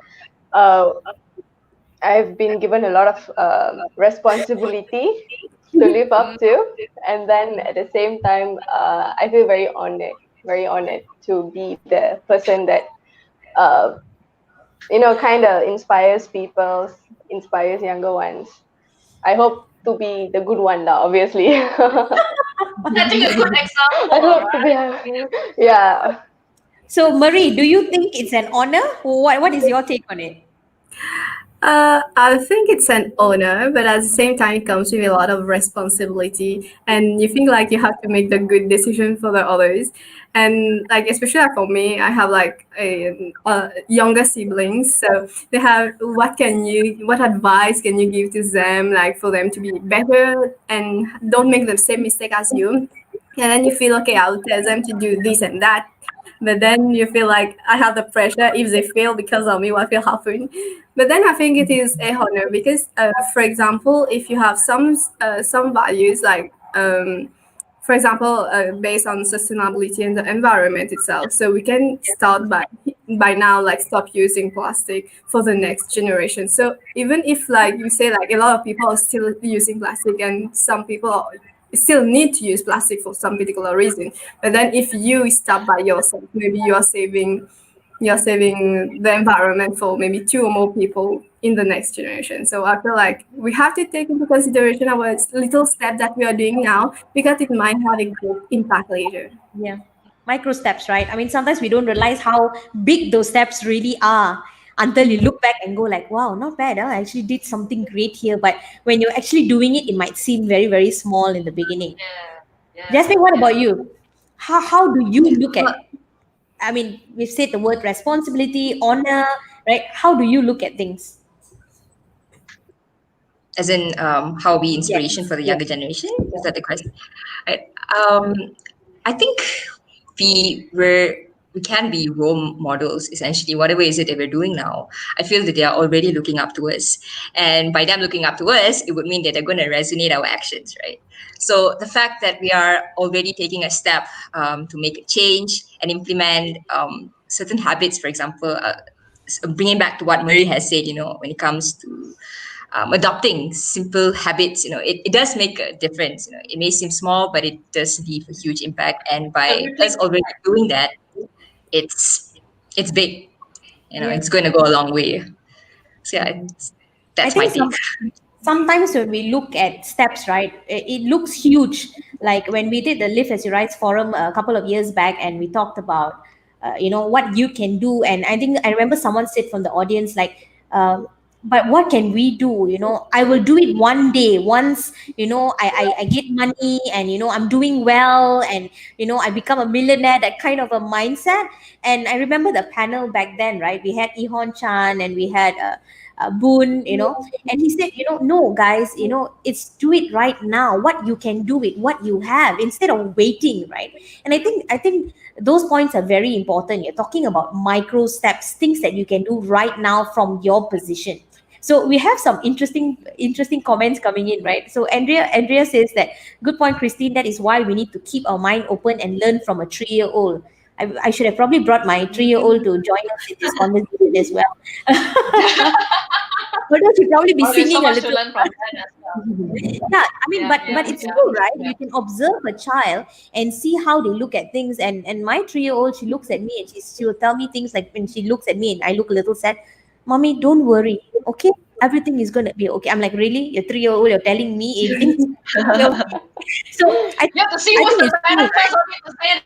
uh, I've been given a lot of responsibility to live up to. And then at the same time, I feel very honored to be the person that, uh, kind of inspires people, inspires younger ones. I hope to be the good one now, obviously. Setting a good example, I hope to right? be, yeah. So, Marie, do you think it's an honor? What is your take on it? I think it's an honor, but at the same time, it comes with a lot of responsibility, and you think like you have to make the good decision for the others, and like especially like for me, I have like a younger siblings, so they have what advice can you give to them, like for them to be better and don't make the same mistake as you, and then you feel okay, I'll tell them to do this and that. But then you feel like I have the pressure if they fail because of me, what will happen? But then I think it is a honor because, for example, if you have some values like, for example, based on sustainability and the environment itself, so we can start by now like stop using plastic for the next generation. So even if like you say like a lot of people are still using plastic and some people still need to use plastic for some particular reason, but then if you stop by yourself, maybe you're saving the environment for maybe two or more people in the next generation. So I feel like we have to take into consideration our little step that we are doing now because it might have a great impact later. Yeah, micro steps, right? I mean, sometimes we don't realize how big those steps really are until you look back and go like, wow, not bad. Huh? I actually did something great here. But when you're actually doing it, it might seem very, very small in the beginning. Jasmine, what about you? How do you look at, I mean, we've said the word responsibility, honor, right? How do you look at things? As in, how be inspiration Yes, for the yes. younger generation? Is that the question? I, I think we can be role models essentially. Whatever is it that we're doing now, I feel that they are already looking up to us, and by them looking up to us, it would mean that they're going to resonate our actions, right? So the fact that we are already taking a step to make a change and implement certain habits, for example, bringing back to what Marie has said, when it comes to adopting simple habits, it does make a difference. It may seem small, but it does leave a huge impact. And A by rippling us already doing that, it's big. Yeah. It's going to go a long way. So yeah, I that's my think take. sometimes when we look at steps, right, it looks huge. Like when we did the Live as You Rise forum a couple of years back, and we talked about, what you can do. And I think I remember someone said from the audience, like, but what can we do? I will do it one day. Once, I get money and, I'm doing well and, I become a millionaire, that kind of a mindset. And I remember the panel back then, right? We had Ihon Chan and we had Boone, and he said, no, guys, it's do it right now. What you can do it, what you have, instead of waiting, right? And I think those points are very important. You're talking about micro steps, things that you can do right now from your position. So we have some interesting comments coming in, right? So Andrea says that, good point, Christine. That is why we need to keep our mind open and learn from a 3-year-old. I should have probably brought my 3-year-old to join us in this conversation as well. Although she'd probably be There's so singing a much to little. learn from that as well. Yeah, I mean, but it's true, right? You can observe a child and see how they look at things. And my 3-year-old, she looks at me and she'll tell me things like, when she looks at me and I look a little sad, "Mommy, don't worry, okay? Everything is gonna be okay." I'm like, really? You're 3-year-old, you're telling me everything's gonna be okay? So You have to see I who's think the it's true, parent right? first only to say that.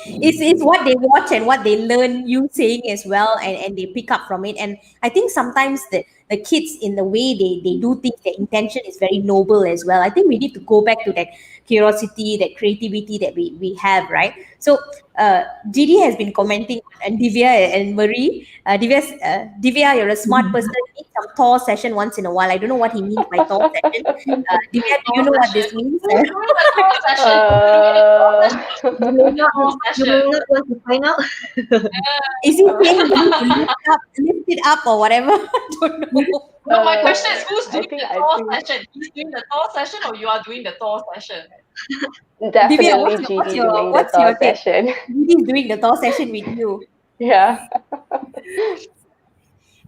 It's what they watch and what they learn you saying as well, and they pick up from it. And I think sometimes the kids, in the way they do things, their intention is very noble as well. I think we need to go back to that curiosity, that creativity that we have, right? So GD has been commenting, and Divya and Marie. Divya, you're a smart person. Need some Thor session once in a while. I don't know what he means by Thor session. Divya, do you know what this means? Thor session. You may not, Thor you session. may not want to find out. Is he saying we need to lift it up or whatever? I don't know. No, my question is, who's I doing think the I Thor think session? He's doing the Thor session, or you are doing the Thor session? Divya, definitely GD doing the what's your Thor take? session. He's doing the Thor session with you. Yeah.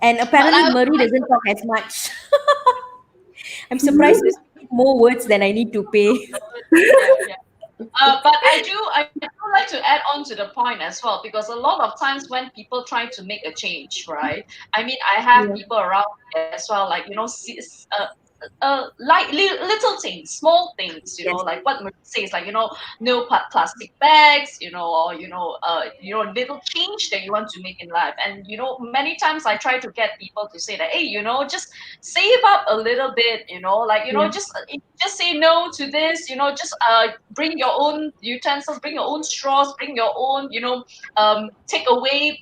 And apparently Marie doesn't talk as much. I'm surprised you speak more words than I need to pay. Yeah. But I do like to add on to the point as well, because a lot of times when people try to make a change, right? I mean, I have people around me as well, like, like little things, small things, Yes. like what Marie says, like, no plastic bags, or little change that you want to make in life. And many times I try to get people to say that, hey, just save up a little bit, like, just say no to this, just bring your own utensils, bring your own straws, bring your own, take away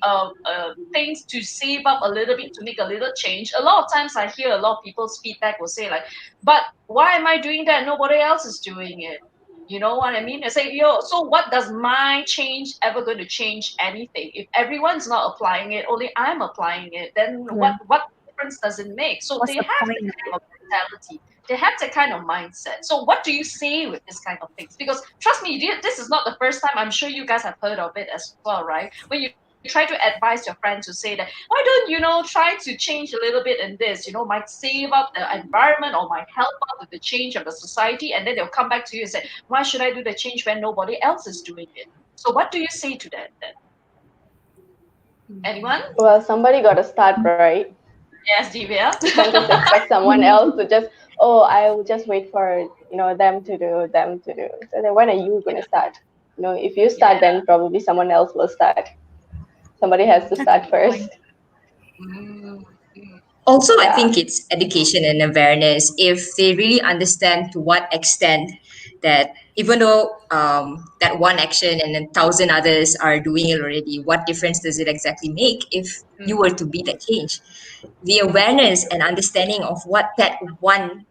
things to save up a little bit to make a little change. A lot of times I hear a lot of people's feedback will say like, but why am I doing that? Nobody else is doing it. You know what I mean? I say, so what does my change ever going to change anything? If everyone's not applying it, only I'm applying it, then what difference does it make? So What's they the have that point? kind of mentality. They have that kind of mindset. So what do you say with this kind of things? Because trust me, this is not the first time. I'm sure you guys have heard of it as well, right? When you try to advise your friend to say that, why don't try to change a little bit in this, might save up the environment or might help out with the change of the society, and then they'll come back to you and say, why should I do the change when nobody else is doing it? So what do you say to that then? Anyone? Well, somebody got to start, right? Yes, Divya. You can't just expect someone else to just, oh, I will just wait for them to do. So then when are you going to start? If you start, then probably someone else will start. Somebody has to start first. Also, I think it's education and awareness. If they really understand to what extent that even though that one action and 1,000 others are doing it already, what difference does it exactly make if you were to be that change? The awareness and understanding of what that one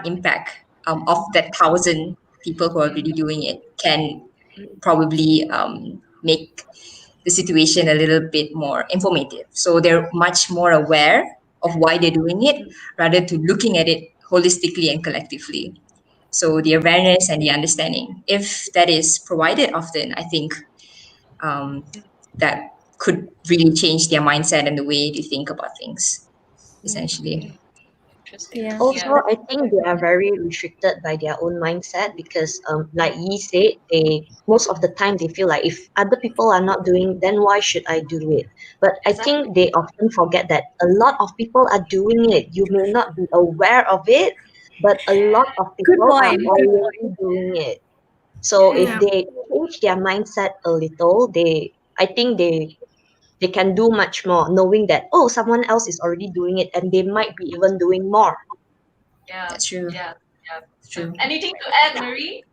impact of that 1,000 people who are already doing it can probably make the situation a little bit more informative. So they're much more aware of why they're doing it rather to looking at it holistically and collectively. So the awareness and the understanding, if that is provided often, I think that could really change their mindset and the way they think about things, essentially. Interesting. Yeah. Also, I think they are very restricted by their own mindset because, like Yi said, they most of the time they feel like if other people are not doing, then why should I do it? But I think they often forget that a lot of people are doing it. You may not be aware of it, but a lot of Good people are point. already doing it. So if Yeah. they change their mindset a little, I think they can do much more, knowing that someone else is already doing it and they might be even doing more. Yeah. That's true. Yeah. That's true. Anything to add, Marie?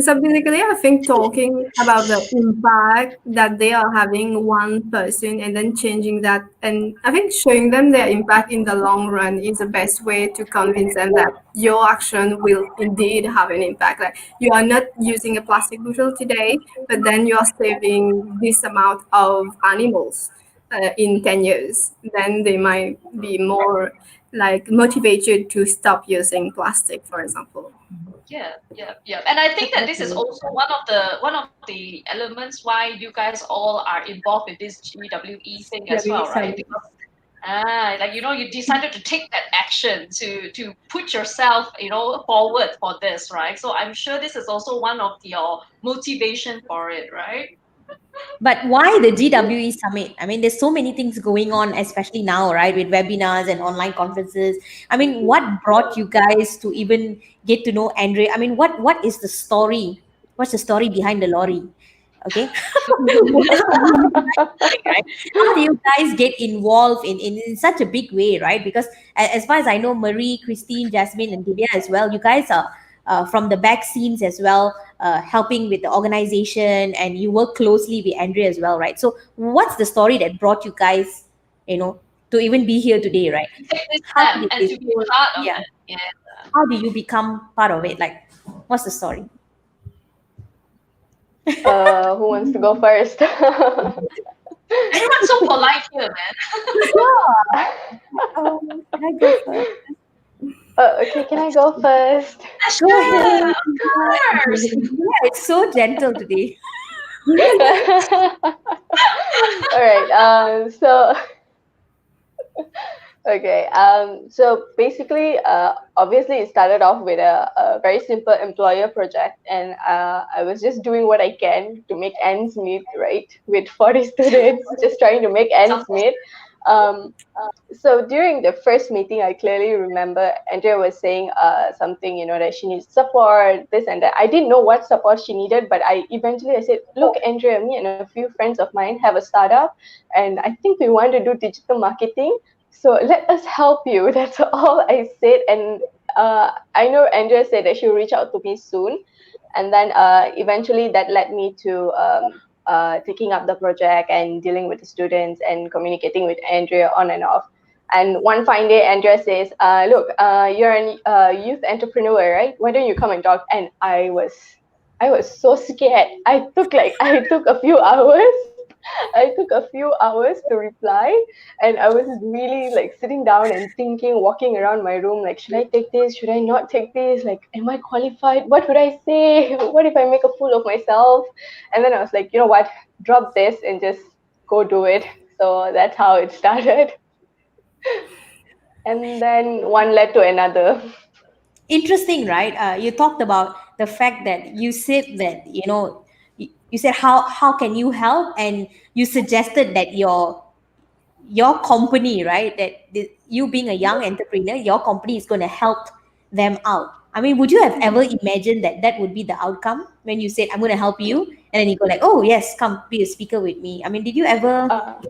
So basically, I think talking about the impact that they are having one person and then changing that, and I think showing them their impact in the long run is the best way to convince them that your action will indeed have an impact. Like you are not using a plastic bottle today, but then you are saving this amount of animals in 10 years. Then they might be more like motivated to stop using plastic, for example. Yeah. And I think that this is also one of the elements why you guys all are involved with this GWE thing as well, right? Because like you decided to take that action to put yourself, forward for this, right? So I'm sure this is also one of your motivation for it, right? But why the GWE Summit? I mean, there's so many things going on, especially now, right, with webinars and online conferences. I mean, what brought you guys to even get to know Andrea? I mean, what is the story? What's the story behind the lorry? Okay. Right? How do you guys get involved in such a big way, right? Because as far as I know, Marie, Christine, Jasmine, and Divya as well, you guys are from the back scenes as well, helping with the organization, and you work closely with Andrea as well, right? So, what's the story that brought you guys, to even be here today, right? Take this How step did and this? to be part of Yeah. it. Yeah. How do you become part of it? Like, what's the story? Who wants to go first? Everyone's so polite here, man. Can I go first? Okay, can I go first? Go ahead. Of course. Yeah, it's so gentle today. All right. So Okay. So basically, obviously, it started off with a very simple employer project, and I was just doing what I can to make ends meet, right? With 40 students, just trying to make ends meet. Um, so during the first meeting, I clearly remember Andrea was saying something, that she needs support, this and that. I didn't know what support she needed, but I said, look, Andrea, me and a few friends of mine have a startup, and I think we want to do digital marketing. So let us help you. That's all I said, and I know Andrea said that she'll reach out to me soon, and then eventually that led me to taking up the project and dealing with the students and communicating with Andrea on and off. And one fine day, Andrea says, "Look, you're a youth entrepreneur, right? Why don't you come and talk?" And I was so scared. I took a few hours. I took a few hours to reply, and I was really like sitting down and thinking, walking around my room, like, should I take this? Should I not take this? Like, am I qualified? What would I say? What if I make a fool of myself? And then I was like, you know what? Drop this and just go do it. So that's how it started. And then one led to another. Interesting, right? You talked about the fact that you said that you said how can you help, and you suggested that your company, right, that you being a young entrepreneur, your company is going to help them out. I mean, would you have ever imagined that that would be the outcome when you said, I'm going to help you, and then you go like, oh yes, come be a speaker with me? I mean, did you ever? Uh,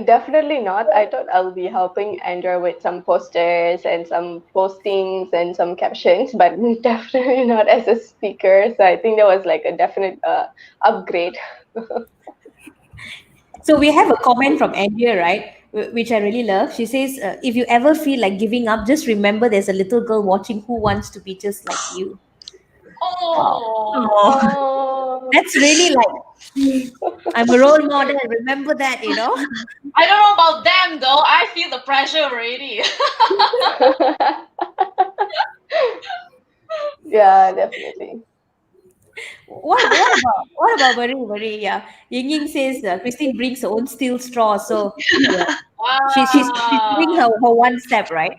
Definitely not. I thought I'll be helping Andrea with some posters and some postings and some captions, but definitely not as a speaker. So I think that was like a definite upgrade. So we have a comment from Andrea, right? Which I really love. She says, if you ever feel like giving up, just remember there's a little girl watching who wants to be just like you. Wow. Oh, Oh, Oh. that's really like, I'm a role model. Remember that. I don't know about them though. I feel the pressure already. Yeah, definitely. What about Marie? Yeah, Ying Ying says Christine brings her own steel straw, so yeah, she's doing Wow. her one step, right.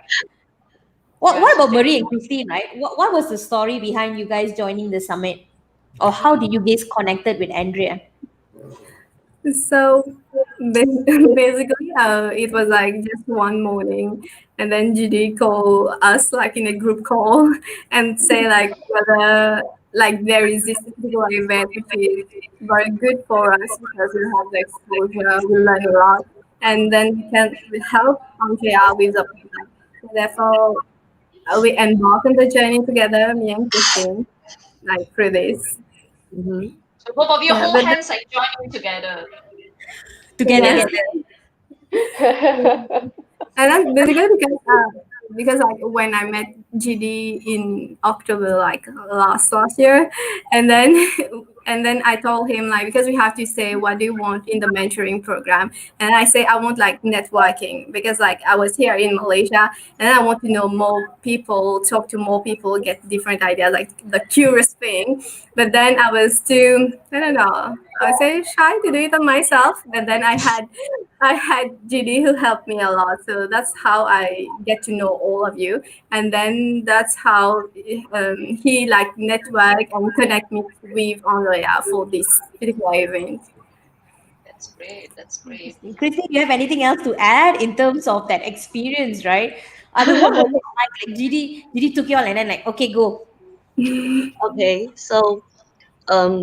What Yeah, she's about taking. Marie and Christine, right? What was the story behind you guys joining the summit, or how did you guys connected with Andrea? So basically, it was like just one morning, and then GD called us like in a group call and say like whether like there is this particular event which is very good for us because we have the exposure, we learn a lot, and then we can help Andrea with the project. So therefore, we embark on the journey together, me and Christine, like through this. Mhm. So both of you Yeah, hold but hands and join together. Together. yeah. And then basically because like when I met GD in October like last year, and then and then I told him like because we have to say what do you want in the mentoring program, and I say I want like networking because like I was here in Malaysia and I want to know more people, talk to more people, get different ideas, like the curious thing. But then I was too I don't know. I say shy to do it on myself, and then I had GD who helped me a lot. So that's how I get to know all of you. And then that's how he like network and connect me with Andrea for this particular event. That's great. That's great. Christine, do you have anything else to add in terms of that experience, right? I mean, what was it like? Like GD took you all and then like, okay, go. Okay, so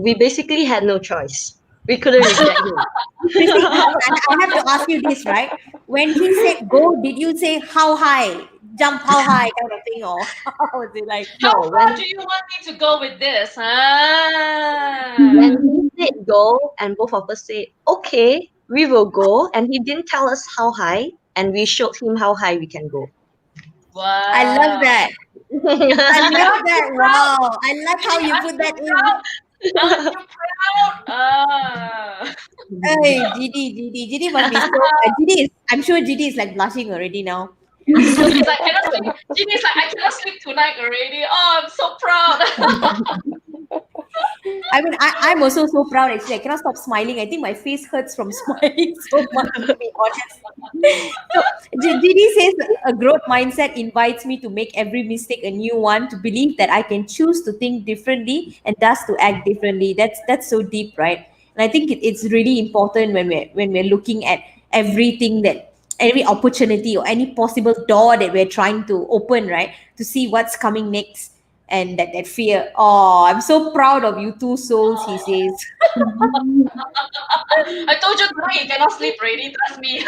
we basically had no choice. We couldn't reject him. Christine, I have to ask you this, right? When he said go, did you say how high, jump how high kind of thing, or how was it like? How No, far do you want me to go with this? when Ah. he said go, and both of us said okay, we will go, and he didn't tell us how high, and we showed him how high we can go. I love Wow. that. I GD, love aren't you that. proud? Wow. I like how GD, you aren't put you that in. proud? Aren't you proud? Ah. Hey, GD must be so. GD is. I'm sure GD is like blushing already now. GD is like, cannot sleep. GD is like, I cannot sleep tonight already. Oh, I'm so proud. I mean, I'm also so proud actually. I cannot stop smiling. I think my face hurts from smiling so much, to be honest. So, Didi says a growth mindset invites me to make every mistake a new one, to believe that I can choose to think differently and thus to act differently. That's so deep, right? And I think it's really important when we're looking at everything, that every opportunity or any possible door that we're trying to open, right? To see what's coming next, and that fear. Oh, I'm so proud of you two souls, he says. I told you tonight you cannot sleep already, trust me.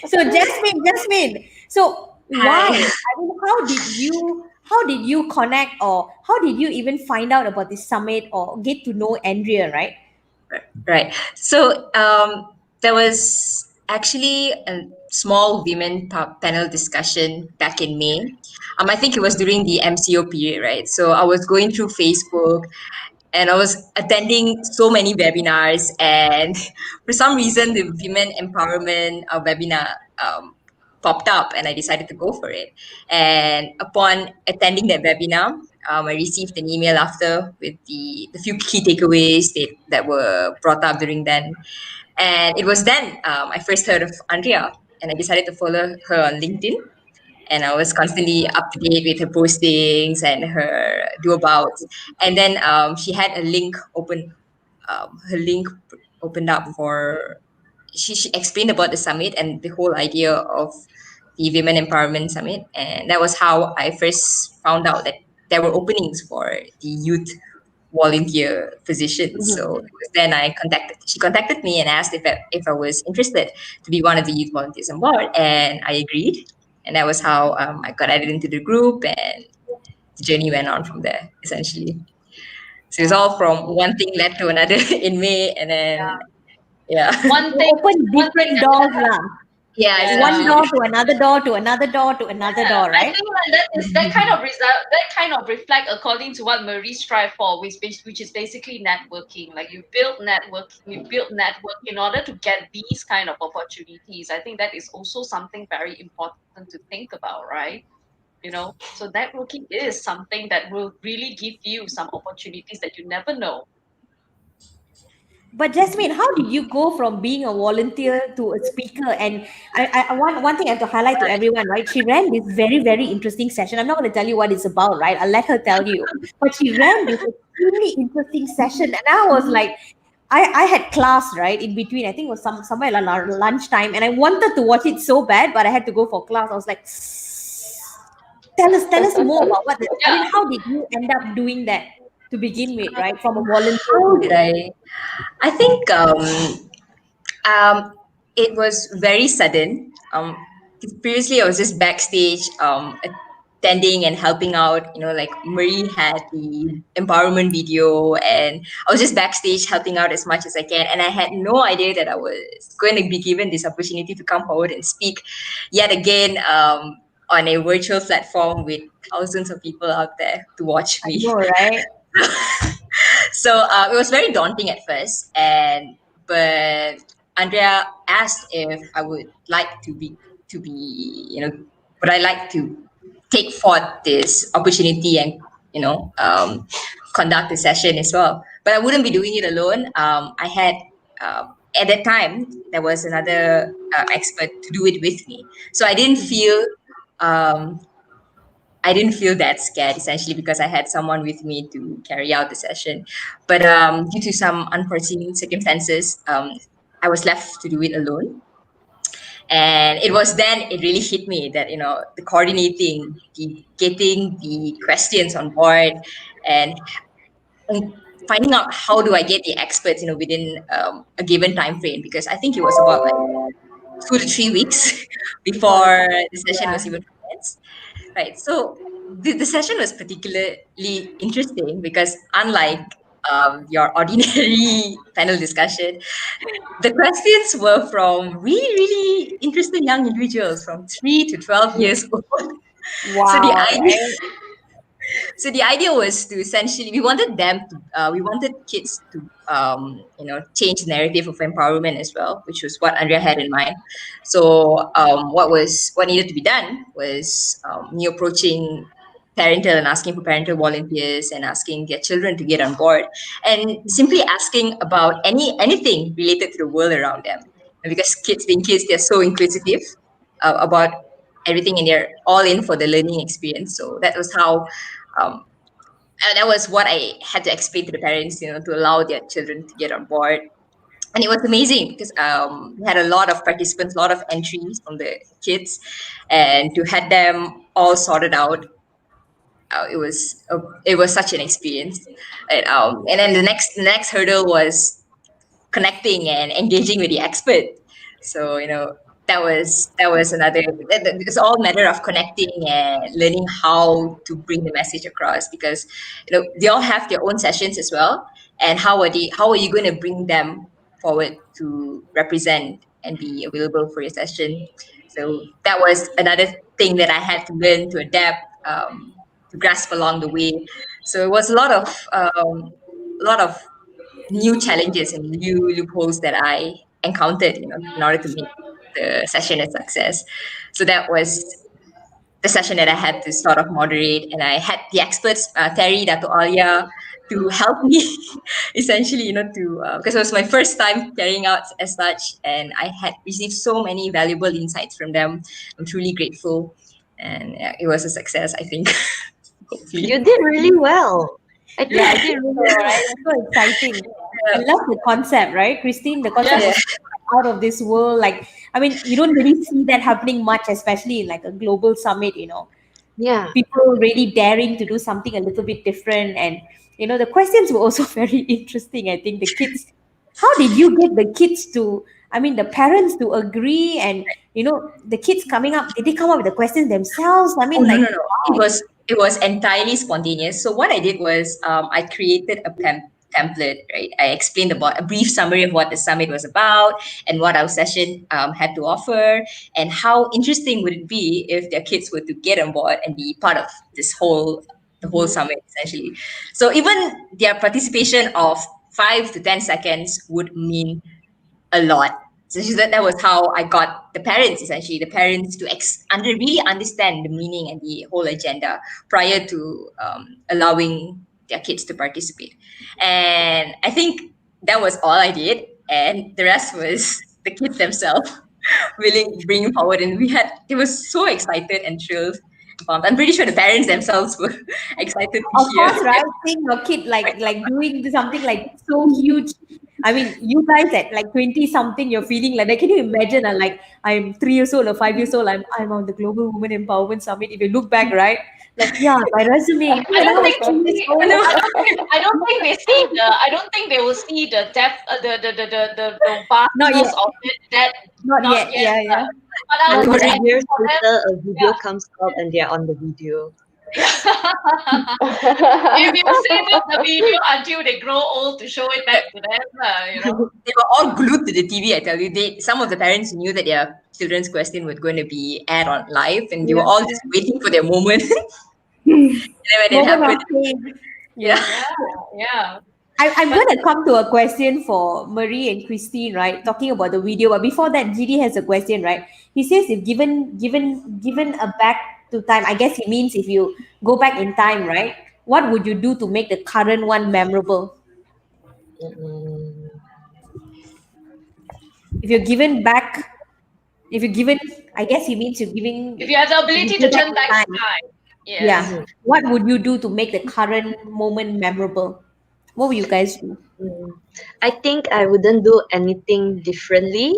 So Jasmine, so why? Hi. I mean, how did you connect, or how did you even find out about this summit or get to know Andrea, right? Right. So there was actually a small women panel discussion back in May. I think it was during the MCO period, right? So I was going through Facebook and I was attending so many webinars, and for some reason, the women empowerment webinar popped up, and I decided to go for it. And upon attending that webinar, I received an email after with the few key takeaways that were brought up during then. And it was then I first heard of Andrea, and I decided to follow her on LinkedIn. And I was constantly up to date with her postings and her do abouts. And then she had a link open, her link opened up for, she explained about the summit and the whole idea of the Women Empowerment Summit. And that was how I first found out that there were openings for the youth volunteer positions. So it was then she contacted me and asked if I was interested to be one of the youth volunteers on board. And I agreed. And that was how I got added into the group, and the journey went on from there, essentially. So it's all from one thing led to another in May, and then yeah, One You thing, open one thing different at a doors, time. lah. yeah, One essentially. door to another door to another door to another Yeah, door, I right? think like that is that kind of result, that kind of reflect according to what Marie strive for, which is basically networking. Like you build network in order to get these kind of opportunities. I think that is also something very important to think about, right? So networking is something that will really give you some opportunities that you never know. But Jasmine, how did you go from being a volunteer to a speaker? And one thing I have to highlight to everyone, right? She ran this very, very interesting session. I'm not going to tell you what it's about, right? I'll let her tell you. But she ran this extremely interesting session, and I was like, I had class right in between. I think it was somewhere around lunchtime, and I wanted to watch it so bad, but I had to go for class. I was like, tell us more about what. I Yeah. mean, how did you end up doing that to begin with, right? From a volunteer How did to I think it was very sudden. Previously, I was just backstage, attending and helping out. Like Marie had the empowerment video, and I was just backstage helping out as much as I can. And I had no idea that I was going to be given this opportunity to come forward and speak yet again on a virtual platform with thousands of people out there to watch I me. know, right? So it was very daunting at first, but Andrea asked if I would like would I like to take forth this opportunity and you know um, conduct the session as well. But I wouldn't be doing it alone. I had at that time there was another expert to do it with me, so um, I didn't feel that scared, essentially because I had someone with me to carry out the session. But due to some unforeseen circumstances, I was left to do it alone. And it was then it really hit me that the coordinating, the getting the questions on board, and finding out how do I get the experts within a given time frame, because I think it was about like 2 to 3 weeks before the session was even commenced. Right. So the session was particularly interesting because unlike your ordinary panel discussion, the questions were from really, really interesting young individuals from 3 to 12 years old. So the Wow, idea right? so the idea was to essentially we wanted kids to change the narrative of empowerment as well, which was what Andrea had in mind. So what needed to be done was me approaching parental and asking for parental volunteers and asking their children to get on board and simply asking about anything related to the world around them. And because kids being kids, they're so inquisitive about everything and they're all in for the learning experience. So that was how um, and that was what I had to explain to the parents, to allow their children to get on board. And it was amazing because we had a lot of participants, a lot of entries from the kids, and to have them all sorted out, it was such an experience. And then the next hurdle was connecting and engaging with the expert. So that was another. It's all matter of connecting and learning how to bring the message across because they all have their own sessions as well. And how are you going to bring them forward to represent and be available for your session? So that was another thing that I had to learn to adapt, to grasp along the way. So it was a lot of new challenges and new loopholes that I encountered, in order to make the session a success. So that was the session that I had to sort of moderate, and I had the experts, Terry, Dato Alia, to help me essentially, to because it was my first time carrying out as such, and I had received so many valuable insights from them. I'm truly grateful, and it was a success, I think. Hopefully. You did really well. I think Yeah, you did really well. right. It's so exciting. I love the concept, right, Christine? The concept Yeah. was out of this world. Like, I mean, you don't really see that happening much, especially in like a global summit. Yeah. People really daring to do something a little bit different. And, the questions were also very interesting. I think the kids, how did you get the kids to, I mean, the parents to agree? And, the kids coming up, did they come up with the questions themselves? I Oh, mean, no, like, no, no. It was entirely spontaneous. So what I did was I created a template, right? I explained about a brief summary of what the summit was about and what our session had to offer, and how interesting would it be if their kids were to get on board and be part of the whole summit essentially. So even their participation of 5 to 10 seconds would mean a lot. So that was how I got the parents, essentially, the parents to really understand the meaning and the whole agenda prior to allowing their kids to participate. And I think that was all I did. And the rest was the kids themselves bringing forward. And they were so excited and thrilled. I'm pretty sure the parents themselves were excited to of hear. course, right? Seeing your kid like doing something like so huge. I mean, you guys at like 20 something, you're feeling like that. Can you imagine? Like I'm 3 years old or 5 years old. I'm on the Global Women Empowerment Summit. If you look back, right? Like, yeah, my resume. I When I don't was think 3 years I old. don't think they see I don't think they will see the depth, the Not vastness yet. of it. That Not not yet. yet. Yeah, yeah. But I Not would say yet. 100 years for them, later, a video yeah. comes out and they're on the video. If you save up the video until they grow old to show it back to them, They were all glued to the TV. I tell you, some of the parents knew that their children's question was going to be aired on live, and they were Yeah. all just waiting for their moment. And then when it Moment happened, of fame. yeah. Yeah, yeah. I'm going to come to a question for Marie and Christine, right? Talking about the video, but before that, GD has a question, right? He says, if given a back to time, I guess he means if you go back in time, right? What would you do to make the current one memorable? Mm, If you're given back, if you're given, I guess he means you're giving. If you have the If ability you to go back turn in back time, time, yes. yeah. What would you do to make the current moment memorable? What would you guys do? mm. I think I wouldn't do anything differently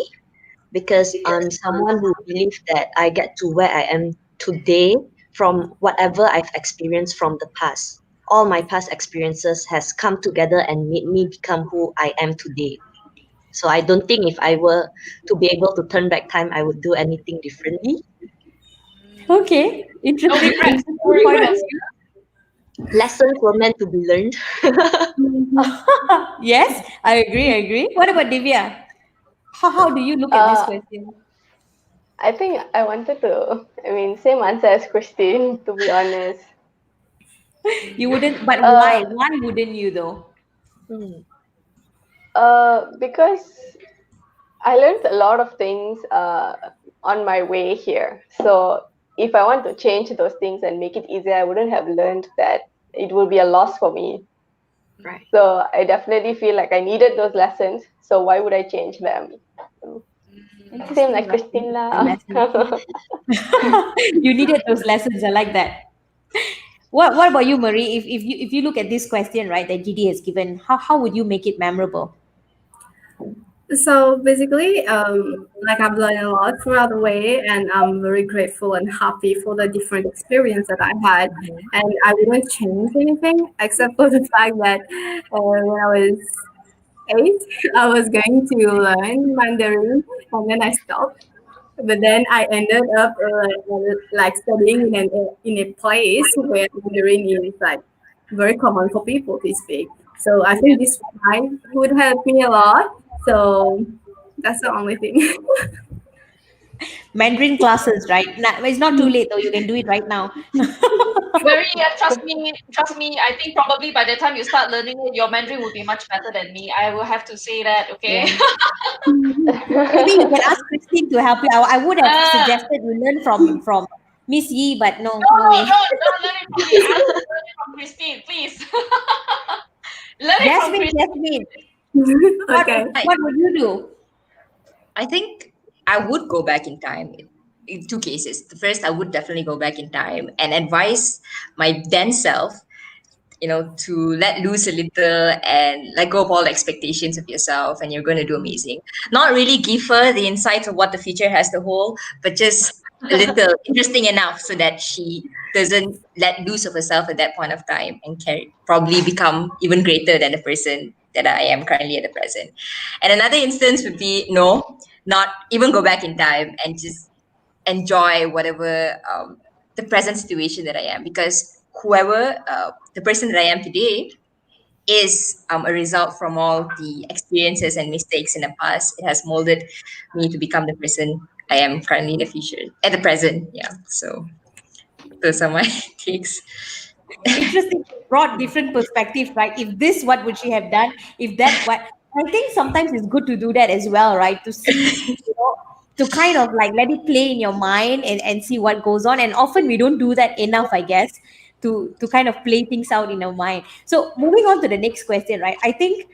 because I'm someone who believes that I get to where I am today from whatever I've experienced from the past. All my past experiences has come together and made me become who I am today. So I don't think if I were to be able to turn back time, I would do anything differently. Okay, No interesting, regrets. interesting No point of regrets. view. Lessons were meant to be learned. Yes, I agree. I agree. What about Divya? How do you look at this Uh, question? I think I wanted to, same answer as Christine, to be honest. You wouldn't, but why? Uh, Why wouldn't you though? Hmm. because I learned a lot of things on my way here. So if I want to change those things and make it easier, I wouldn't have learned that. It will be a loss for me. Right. So I definitely feel like I needed those lessons. So why would I change them? Same like Christine lah. You needed those lessons. I like that. What about you, Marie? If you look at this question, right, that GD has given, how would you make it memorable? So basically, like I've learned a lot throughout the way, and I'm very grateful and happy for the different experience that I had. And I wouldn't change anything except for the fact that when I was 8, I was going to learn Mandarin, and then I stopped. But then I ended up like studying in a place where Mandarin is like very common for people to speak. So I think this would help me a lot. So that's the only thing. Mandarin classes, right? It's not too late though. You can do it right now. Very, trust me. I think probably by the time you start learning it, your Mandarin will be much better than me. I will have to say that. Okay. Maybe you can ask Christine to help you. I would have suggested you learn from Miss Yi, but no way. Don't learn it from me. Learn it from Christine, please. Learn it from Christine. Jasmine. Okay. What would you do? I think I would go back in time in two cases. The first, I would definitely go back in time and advise my then self, to let loose a little and let go of all the expectations of yourself, and you're going to do amazing. Not really give her the insights of what the future has to hold, but just a little interesting enough so that she doesn't let loose of herself at that point of time and can probably become even greater than the person that I am currently at the present. And another instance would be no, not even go back in time and just enjoy whatever the present situation that I am, because whoever the person that I am today is a result from all the experiences and mistakes in the past. It has molded me to become the person I am currently in the future, at the present. Yeah. So those are my takes. Interesting, brought different perspectives, right? If this, what would she have done? If that, what? I think sometimes it's good to do that as well, right? To see, to kind of like let it play in your mind and see what goes on. And often we don't do that enough, I guess, to kind of play things out in our mind. So moving on to the next question, right? I think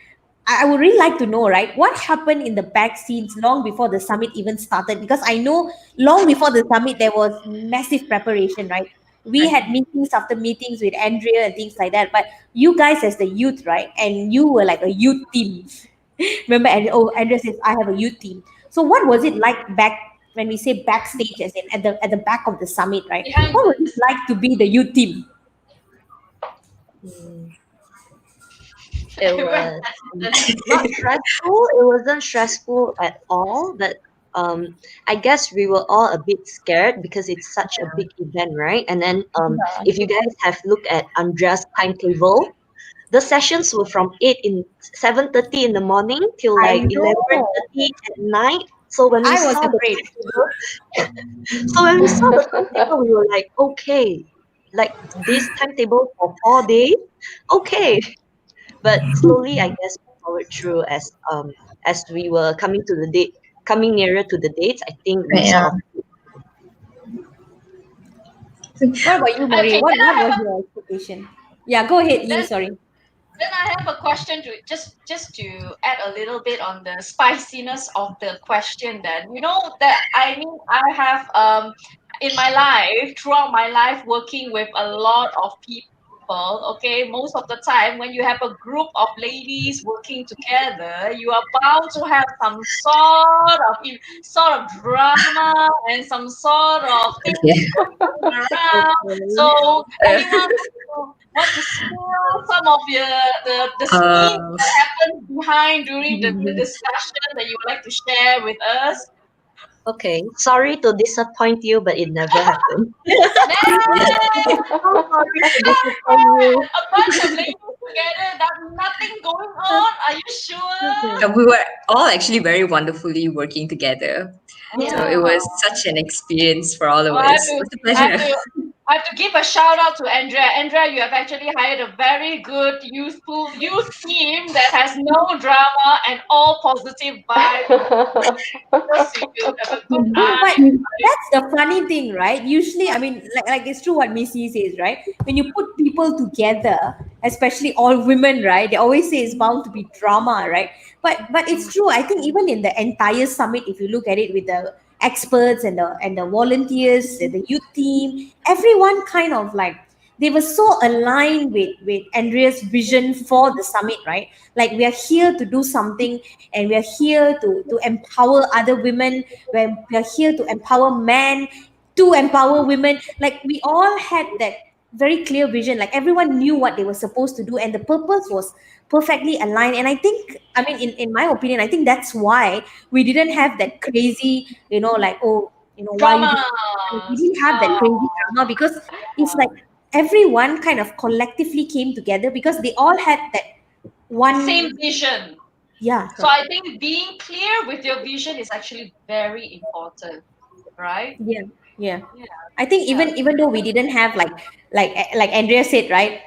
I would really like to know, right, what happened in the back scenes long before the summit even started? Because I know long before the summit there was massive preparation, right? We had meetings after meetings with Andrea and things like that. But you guys as the youth, right, and you were like a youth team. Remember, Andrea says I have a youth team. So what was it like back when we say backstage, as in at the back of the summit, right? Behind What was it like to be the youth team? It was not stressful. It wasn't stressful at all, but I guess we were all a bit scared because it's such a big event, right? And then if you guys have looked at Andrea's timetable, the sessions were from 7:30 in the morning till I like know. 11:30 at night. So when we I was saw the afraid. timetable, we were like, okay, like this timetable for 4 days, okay. But slowly, I guess, we followed through as we were coming nearer to the dates. I think we sort of What about you, Marie? Okay, What then I have was your expectation? Yeah, go ahead, Yi. Sorry. Then I have a question to just to add a little bit on the spiciness of the question. Then that I mean I have in my life, throughout my life, working with a lot of people. Okay, most of the time when you have a group of ladies working together, you are bound to have some sort of drama and some sort of things Okay. going around. So anyone want to spill some of the scenes Uh, that happened behind during the discussion that you would like to share with us? okay. Sorry to disappoint you, but it never happened. Yay! So sorry to disappoint you. A bunch of ladies together, that nothing going on. Are you sure? we were all actually very wonderfully working together. So it was such an experience for all of Oh, I have us. to, It was a I have pleasure. to, I have to give a shout out to Andrea. Andrea, you have actually hired a very good youth team that has no drama and all positive vibes. Just so you have a good But time. that's the funny thing, right? Usually, I mean, like it's true what Missy says, right? When you put people together, especially all women, right? They always say it's bound to be drama, right? But it's true. I think even in the entire summit, if you look at it with the experts and the volunteers, the youth team, everyone kind of like they were so aligned with Andrea's vision for the summit, right? Like we are here to do something, and we are here to empower other women. We are here to empower men, to empower women. Like we all had that very clear vision. Like everyone knew what they were supposed to do, and the purpose was perfectly aligned. And I think, I mean, in my opinion, I think that's why we didn't have that crazy, like, oh, why you Drama. did. We didn't have that crazy drama because it's like everyone kind of collectively came together because they all had that Same one. vision. Yeah, So correct. I think being clear with your vision is actually very important, right? Yeah, yeah. I think Yeah. even though we didn't have like Andrea said, right?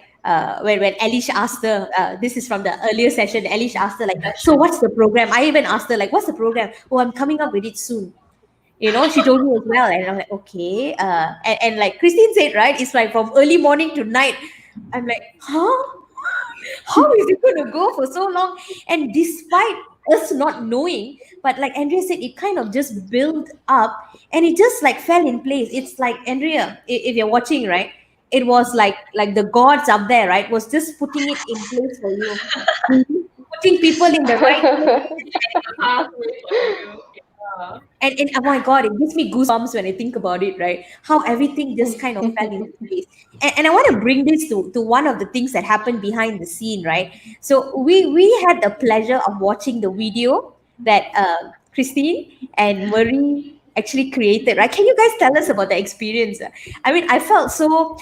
When Elish asked her, this is from the earlier session. Elish asked her like, so what's the program? I even asked her like, what's the program? Oh, I'm coming up with it soon. She told me as well, and I'm like, okay. And like Christine said, right? It's like from early morning to night. I'm like, huh? How is it going to go for so long? And despite us not knowing, but like Andrea said, it kind of just built up and it just like fell in place. It's like, Andrea, if you're watching, right? It was like the gods up there, right? Was just putting it in place for you. Putting people in the right place. Pathway for you. Yeah. And oh my god, it gives me goosebumps when I think about it, right? How everything just kind of fell into place. And I want to bring this to one of the things that happened behind the scene, right? So we had the pleasure of watching the video that Christine and Marie actually created, right? Can you guys tell us about the experience? I mean, I felt so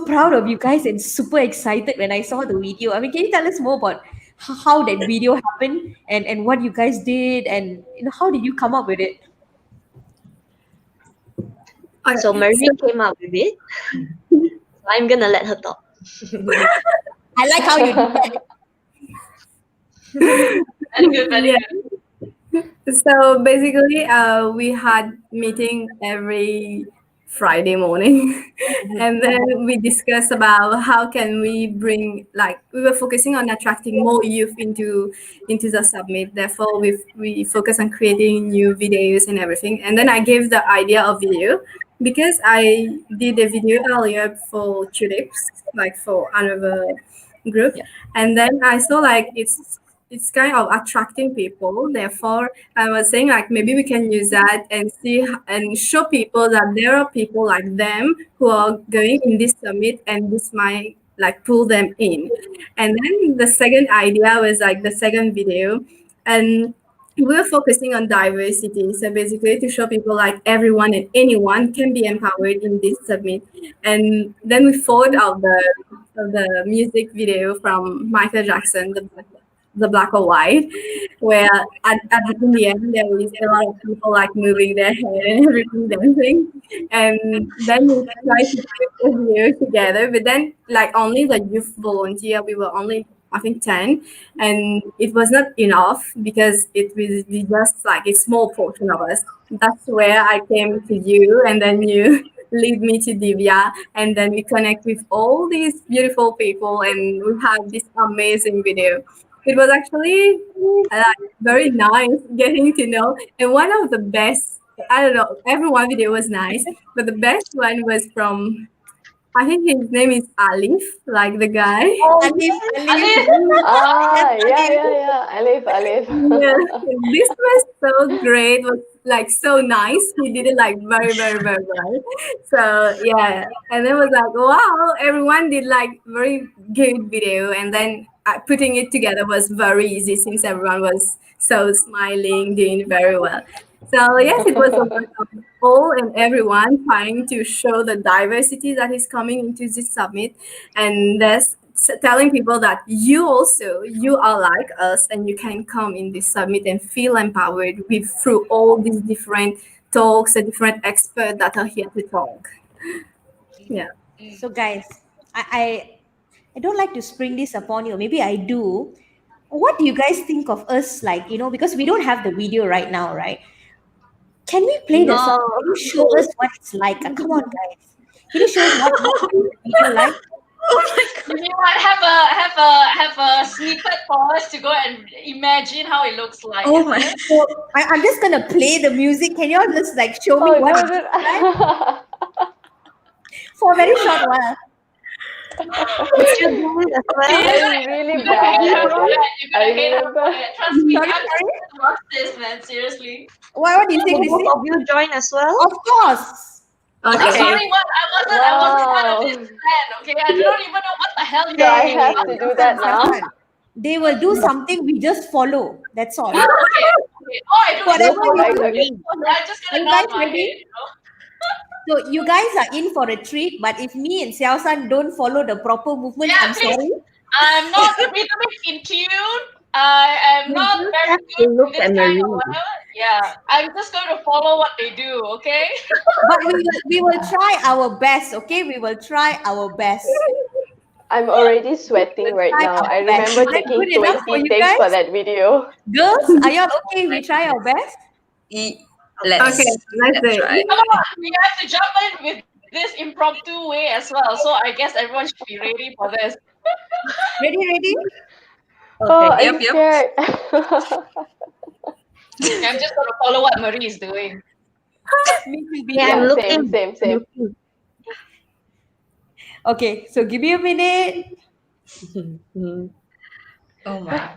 proud of you guys and super excited when I saw the video. I mean, can you tell us more about how that video happened and what you guys did, and how did you come up with it? Okay, So Marie so came up with it. So I'm gonna let her talk. I like how you did that. Very good, very yeah. good. So basically, we had meeting every Friday morning, and then we discussed about how can we bring, like, we were focusing on attracting more youth into the summit. Therefore, we focus on creating new videos and everything. And then I gave the idea of video because I did a video earlier for tulips, like for another group, and then I saw like it's kind of attracting people. Therefore, I was saying like maybe we can use that and and show people that there are people like them who are going in this summit, and this might like pull them in. And then the second idea was like the second video, and we're focusing on diversity. So basically to show people like everyone and anyone can be empowered in this summit. And then we followed out the music video from Michael Jackson, the black or white, where in the end there is a lot of people like moving their head and everything dancing. And then we try to put the video together, but then like only the youth volunteer, we were only I think 10, and it was not enough because it was just like a small portion of us. That's where I came to you, and then you lead me to Divya, and then we connect with all these beautiful people, and we have this amazing video. It was actually very nice getting to know. And one of the best, I don't know, every video was nice, but the best one was from, I think his name is Alif, like the guy. Oh, Alif, Alif. Alif, ah, yeah, Alif. yeah, yeah. Alif, Alif. Yeah, this was so great. Was like so nice. He did it like very, very, very well. So yeah, and it was like wow, everyone did like very good video, and then putting it together was very easy since everyone was so smiling, doing very well. So yes, it was a work of all and everyone trying to show the diversity that is coming into this summit, and that's telling people that you are like us and you can come in this summit and feel empowered with through all these different talks and different experts that are here to talk. Yeah. So guys, I don't like to spring this upon you. Maybe I do. What do you guys think of us, like, because we don't have the video right now, right? Can we play the song? No. Can you show us what it's like? Come on, guys. Can you show us what is the video like? Oh my god. You might have a snippet for us to go and imagine how it looks like, Oh is my. it? So I'm just gonna play the music. Can you all just like show me Oh, what no, it's like for a very short while? Would you do it as well? I'm really You're gonna hate her bad for at it. it. You're I gonna hate her for remember. it. Trust me, Sorry, I'm just sorry. gonna watch this, man. Seriously. What do you think, Will Chrissy? both of you join as well? Of course. I'm Okay. sorry, what? I wasn't part of his Wow. plan. Okay, I do not even know what the hell So I you're have talking to about. do that now. They will do something. We just follow. That's all. Okay, okay. All I do is Whatever follow. you I do. agree. I'm just Are gonna you nod guys my ready? head. So you guys are in for a treat, but if me and Xiao San don't follow the proper movement, Yeah, I'm please. sorry. I'm not rhythmic in tune. I am You not just very have to good look with this at kind of Marie. whatever. Yeah, I'm just going to follow what they do. Okay. But we will try our best, okay? We will try our best. I'm already sweating We'll right try now. our I best. Is remember that taking good enough for 20 you takes for guys? that video. Girls, are y'all okay if we try our best? Okay, let's do it. try. Come on, we have to jump in with this impromptu way as well. So I guess everyone should be ready for this. Ready, ready? Oh, Okay. I'm Yep. scared. I'm just going to follow what Marie is doing. Me too, me Yeah, I'm too. Yeah, looking. same. Looking. Okay, so give me a minute. Mhm. Oh my.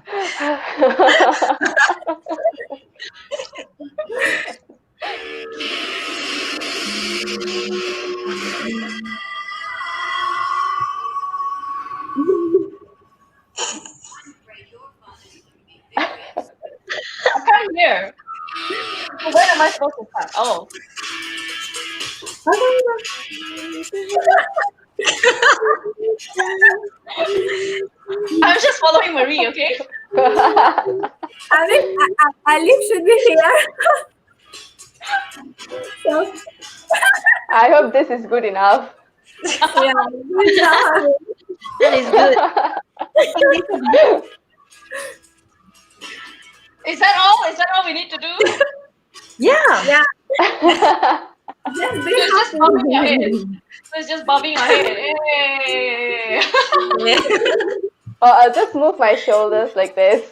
I can't hear. So when am I supposed to start? Oh, I'm just following Marie. Okay. Alif should be here. So, I hope this is good enough. yeah, good job. That is good. Is that all? Is that all we need to do? Yeah. Yeah, just be So it's just bobbing your head. happy. So it's just bobbing your head. Hey. Or I'll just move my shoulders like this.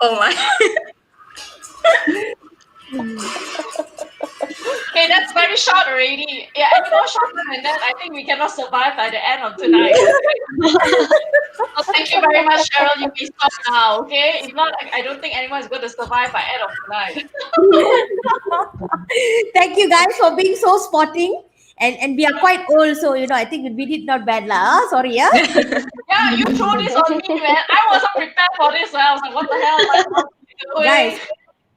Oh my. Okay, that's very short already. Yeah, any more shorter than that, I think we cannot survive by the end of tonight. So thank you very much, Cheryl. You may stop now, okay? If not, I don't think anyone is going to survive by end of tonight. Thank you guys for being so sporting. And we are quite old, so I think we did not bad lah. Sorry, yeah. Yeah, you threw this on me, man. I wasn't prepared for this. So I was like, what the hell am I supposed to be doing? Guys,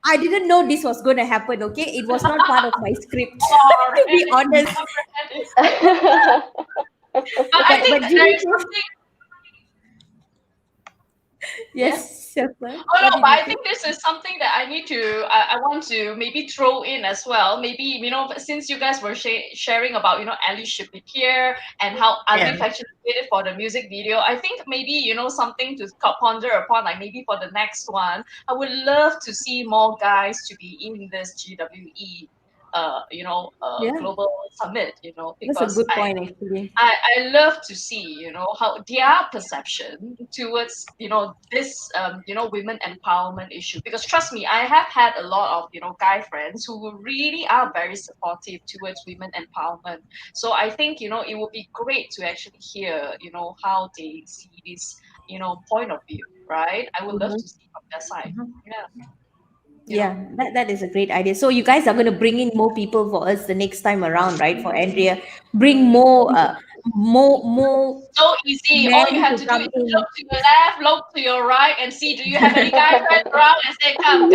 I didn't know this was going to happen. Okay, it was not part of my script. Oh, To be honest. But I think but there is something. Yes, yes, sir. Oh no, but I think this is something that I want to maybe throw in as well. Maybe since you guys were sharing about Ali should be here and how Alif actually did it for the music video. I think maybe something to ponder upon. Like maybe for the next one, I would love to see more guys to be in this GWE. Global summit. That's a Because good point, actually. I love to see, how their perception towards, this, women empowerment issue. Because trust me, I have had a lot of, guy friends who really are very supportive towards women empowerment. So I think, it would be great to actually hear, how they see this, point of view, right? I would love to see from their side. Yeah. Yeah, that is a great idea. So you guys are going to bring in more people for us the next time around, right? For Andrea, bring more, more. So easy. All you men have to to do come is in. look to your left, look to your right, and see do you have any guy friends around and say, come,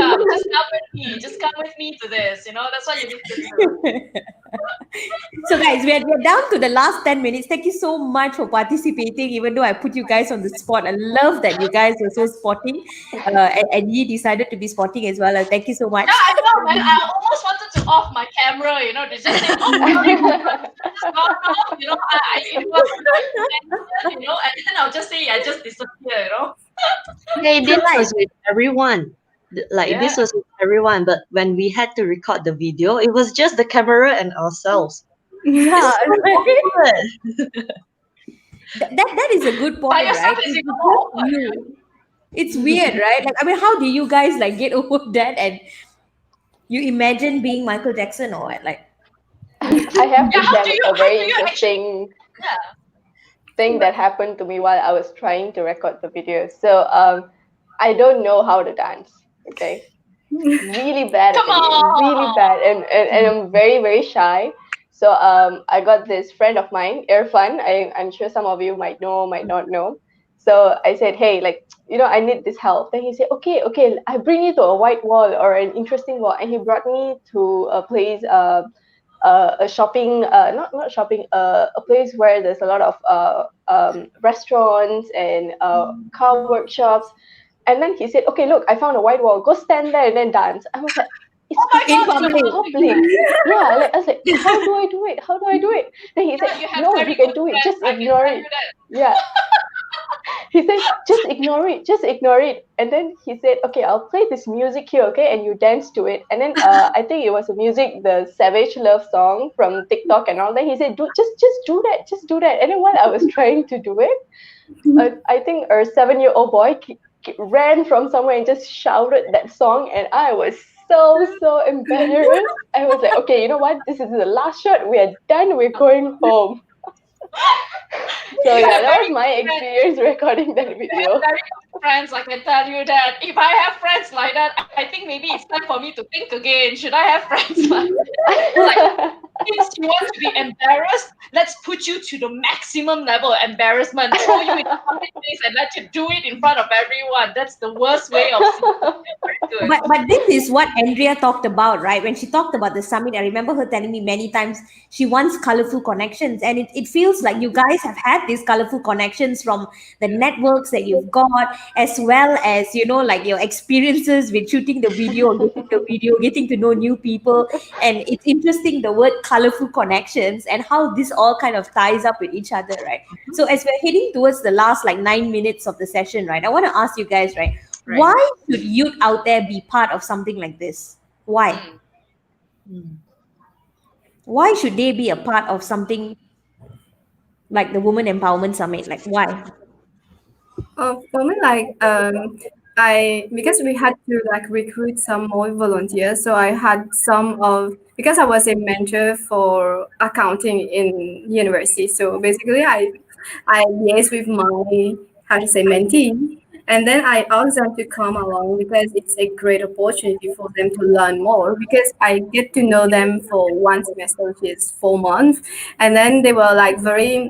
just come with me to this. That's what you need to do. So, guys, we're down to the last 10 minutes. Thank you so much for participating, even though I put you guys on the spot. I love that you guys were so sporting, and you decided to be sporting as well. Thank you so much. Yeah, I know, man. I almost wanted to off my camera, to just say, "Oh, sorry, just gone off." It wasn't my intention, and then I'll just say, I just disappear. Hey, this Right. was with everyone. Like Yeah. this was with everyone, but when we had to record the video, it was just the camera and ourselves. Yeah, It's so right. awkward. That is a good By point, yourself right? is even It's more just awkward. you. It's weird, right? Like, I mean, how do you guys like get over that? And you imagine being Michael Jackson or what? Like, I have Yeah, to share a how very do you actually? interesting Yeah. thing that happened to me while I was trying to record the video. So I don't know how to dance. Okay, really bad at Come it, really on. bad, and I'm very very shy. So I got this friend of mine, Irfan. I'm sure some of you might know, might not know. So I said, hey, like, I need this help. Then he said, okay, okay, I bring you to a white wall or an interesting wall, and he brought me to a place. A shopping, not shopping, a place where there's a lot of restaurants and car workshops. And then he said, "Okay, look, I found a white wall. Go stand there and then dance." I was like, "It's Oh my in God, freaking you public. know, public." Yeah, like I was like, "How do I do it? How do I do it?" Then he said, yeah, you have "No, very you can good do it. friends. Just I can ignore tell it." you that. Yeah, he said, "Just ignore it. Just ignore it." And then he said, "Okay, I'll play this music here, okay, and you dance to it." And then I think it was a music, the Savage Love song from TikTok and all that. He said, just do that, just do that." And then while I was trying to do it, I think a 7-year-old boy ran from somewhere and just shouted that song, and I was so embarrassed. I was like, okay, you know what? This is the last shot. We are done. We're going home. So You yeah, have that was very my good friends. experience recording that You have video. very good friends. I can tell you that. If I have friends like that, I think maybe it's time for me to think again. Should I have friends like that? Like, since you want to be embarrassed, let's put you to the maximum level of embarrassment. Throw you in a public place and let you do it in front of everyone. That's the worst way of seeing it. Very good. But this is what Andrea talked about, right? When she talked about the summit, I remember her telling me many times she wants colorful connections. And it feels like you guys have had these colorful connections from the networks that you've got, as well as, like your experiences with shooting the video, getting the video, getting to know new people. And it's interesting the word colorful connections and how this all kind of ties up with each other, right? So as we're heading towards the last like 9 minutes of the session, right, I want to ask you guys, right, Right. why should youth out there be part of something like this? Why? Why should they be a part of something like the Women Empowerment Summit? Like, why? For me, like I because we had to like recruit some more volunteers, so I had some of because I was a mentor for accounting in university. So basically, I liaise with my how to say mentee, and then I ask them to come along because it's a great opportunity for them to learn more because I get to know them for one semester, which is 4 months, and then they were like very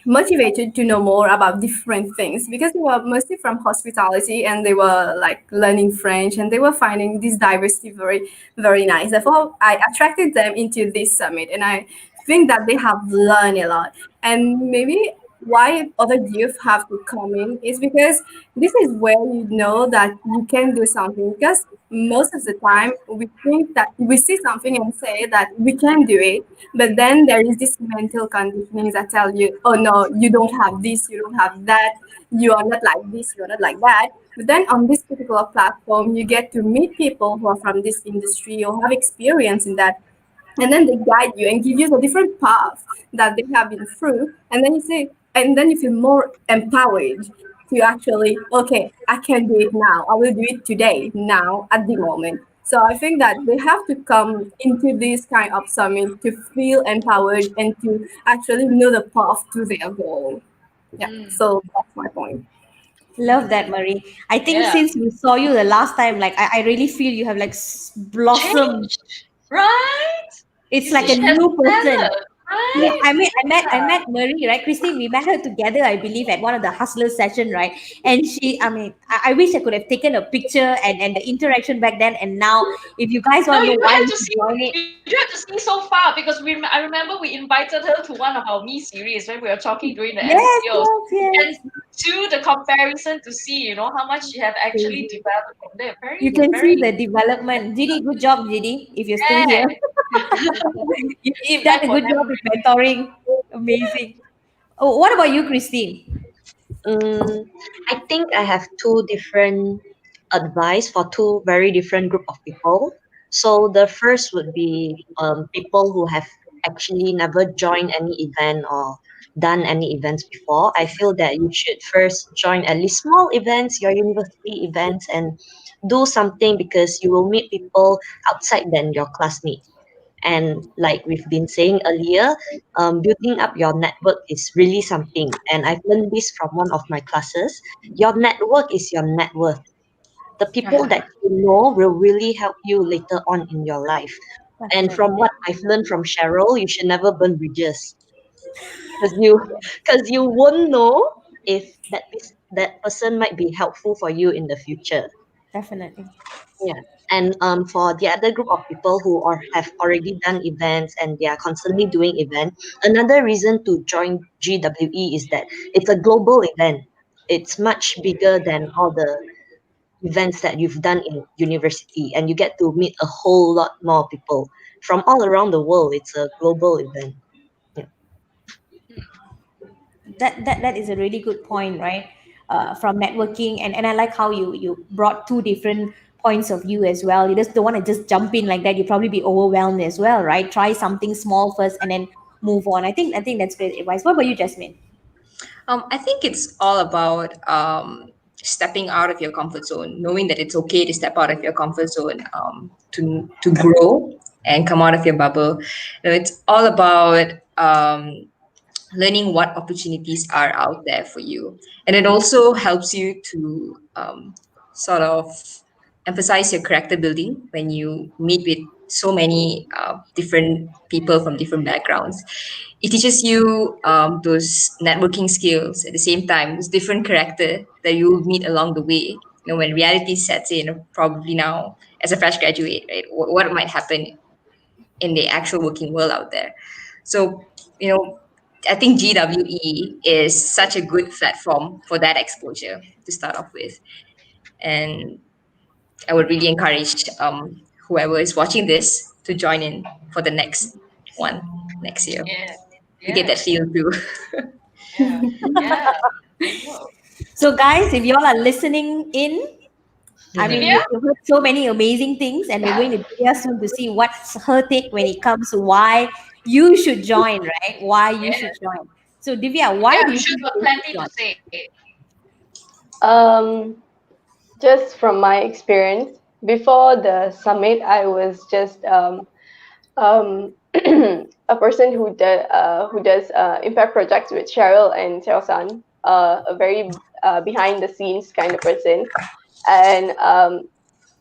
motivated to know more about different things because they were mostly from hospitality and they were like learning French and they were finding this diversity very, very nice. Therefore, I attracted them into this summit and I think that they have learned a lot. And maybe why other youth have to come in is because this is where you know that you can do something because most of the time we think that we see something and say that we can do it, but then there is this mental conditioning that tell you, oh no, you don't have this, you don't have that, you are not like this, you are not like that. But then on this particular platform, you get to meet people who are from this industry or have experience in that, and then they guide you and give you a different path that they have been through, and then you say, and then you feel more empowered to actually, okay, I can do it now, I will do it today, now, at the moment. So I think that they have to come into this kind of summit to feel empowered and to actually know the path to their goal. Yeah, so that's my point. Love that, Marie. I think Yeah. since we saw you the last time, like I really feel you have like blossomed. Changed, right? It's You see, like a she has new person. talent. Yeah, Right? I met Marie, right? Christine, we met her together, I believe, at one of the hustler session, right? And I wish I could have taken a picture and the interaction back then and now. If you guys No, want to you know don't why have you to should see. join it, You don't have to see so far because I remember we invited her to one of our Me series when we were talking during the yes, MCOs, yes, and yes. to the comparison to see, how much you have actually developed from there. You Very, can see very the development. GD, good job, GD. If you're still here, yeah. you've done Time a for good job with mentoring. Amazing. Oh, what about you, Christine? Mm, I think I have two different advice for two very different group of people. So the first would be people who have actually never joined any event or done any events before. I feel that you should first join at least small events, your university events, and do something because you will meet people outside than your classmates. And like we've been saying earlier, building up your network is really something. And I've learned this from one of my classes. Your network is your net worth. The people that you know will really help you later on in your life. And from Definitely. what I've learned from Cheryl, you should never burn bridges because you because you won't know if that person might be helpful for you in the future. Definitely. Yeah. And for the other group of people who have already done events and they are constantly doing events, another reason to join GWE is that it's a global event. It's much bigger than all the events that you've done in university, and you get to meet a whole lot more people from all around the world. It's a global event. Yeah. That is a really good point, right? From networking, and I like how you brought two different points of view as well. You just don't want to just jump in like that. You probably be overwhelmed as well, right? Try something small first and then move on. I think that's great advice. What about you, Jasmine? I think it's all about stepping out of your comfort zone, knowing that it's okay to step out of your comfort zone, to grow and come out of your bubble. It's all about learning what opportunities are out there for you, and it also helps you to sort of emphasize your character building when you meet with so many different people from different backgrounds. It teaches you those networking skills at the same time, this different character that you'll meet along the way. When reality sets in, probably now as a fresh graduate, right? What might happen in the actual working world out there. So, you know, I think GWE is such a good platform for that exposure to start off with. And I would really encourage whoever is watching this to join in for the next one next year Yeah. to get that Yeah. feel too. Yeah. Yeah. Cool. So, guys, if y'all are listening in, I mean, Divya? you've heard so many amazing things, and we're going to Divya soon to see what's her take when it comes to why you should join, right? Why you Yeah. should join. So, Divya, Yeah, why I'm do you sure think you have you should plenty to join? say. Um, just from my experience, before the summit, I was just a person who does impact projects with Cheryl and San, a very behind the scenes kind of person, and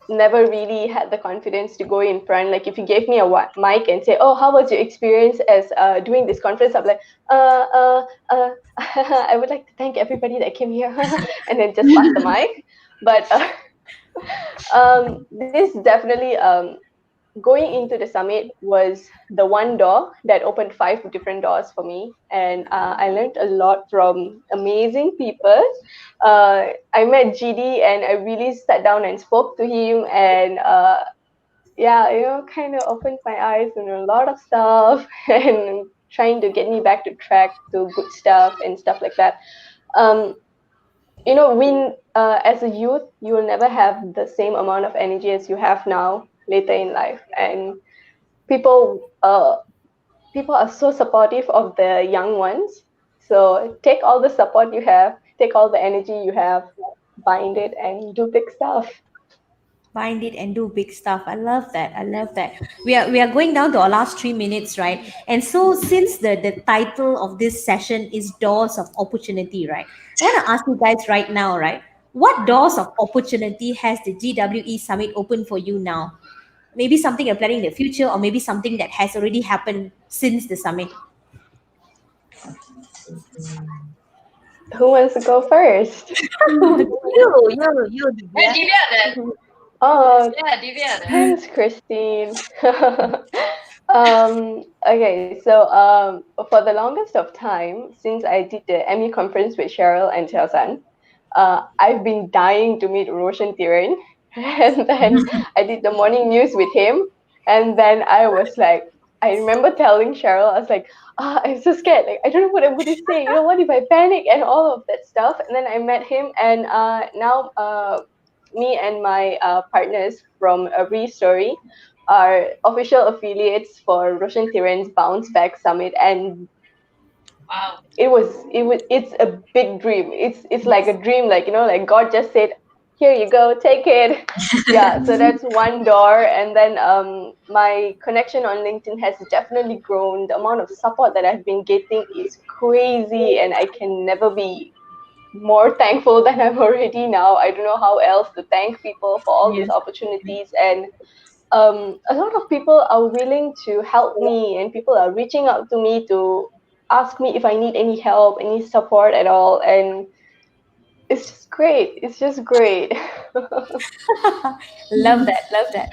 never really had the confidence to go in front. Like if you gave me a mic and say, "Oh, how was your experience as doing this conference?" I'm like, uh, uh, uh, I would like to thank everybody that came here, and then just pass the mic. But this definitely going into the summit was the one door that opened five different doors for me, and I learned a lot from amazing people. I met GD, and I really sat down and spoke to him, and yeah, kind of opened my eyes on a lot of stuff and trying to get me back to track to good stuff and stuff like that. Um, when as a youth, you will never have the same amount of energy as you have now later in life, and people are so supportive of the young ones. So take all the support you have, take all the energy you have, bind it, and do big stuff. Find it and do big stuff. I love that. I love that. We are going down to our last 3 minutes, right? And so since the title of this session is doors of opportunity, right? I want to ask you guys right now, right? What doors of opportunity has the GWE Summit open for you now? Maybe something you're planning in the future, or maybe something that has already happened since the summit. Mm. Who wants to go first? You, Hey, Divya. Divya then. Oh, Yeah, Divya then. thanks, Christine. Okay, so for the longest of time, since I did the ME conference with Cheryl and Chelsea, I've been dying to meet Roshan Tiran. And then I did the morning news with him. And then I was like, I remember telling Cheryl, I was like, I'm so scared. Like, I don't know what I'm going to say. You know, what if I panic and all of that stuff? And then I met him. And now me and my partners from Every Story are official affiliates for Roshan Tiran's Bounce Back Summit. And Wow. it's a big dream. It's like a dream, like, you know, like God just said, here you go, take it. Yeah, so that's one door. And then my connection on LinkedIn has definitely grown. The amount of support that I've been getting is crazy, and I can never be more thankful than I'm already now. I don't know how else to thank people for all these Yes. opportunities. And a lot of people are willing to help me, and people are reaching out to me to ask me if I need any help, any support at all. And it's just great. It's just great. Love that. Love that.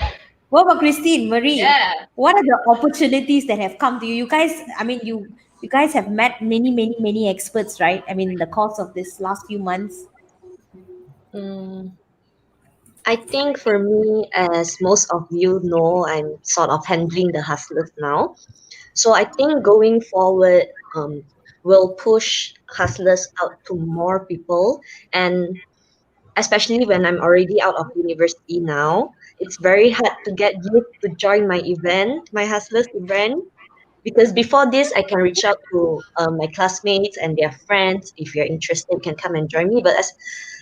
What about Christine, Marie? Yeah. What are the opportunities that have come to you? You guys, I mean, you guys have met many, many, many experts, right? I mean, in the course of this last few months. Mm, I think for me, as most of you know, I'm sort of handling the hustlers now. So I think going forward, will push hustlers out to more people, and especially when I'm already out of university now, it's very hard to get youth to join my event, my hustlers event. Because before this, I can reach out to my classmates and their friends. If you're interested, you can come and join me. But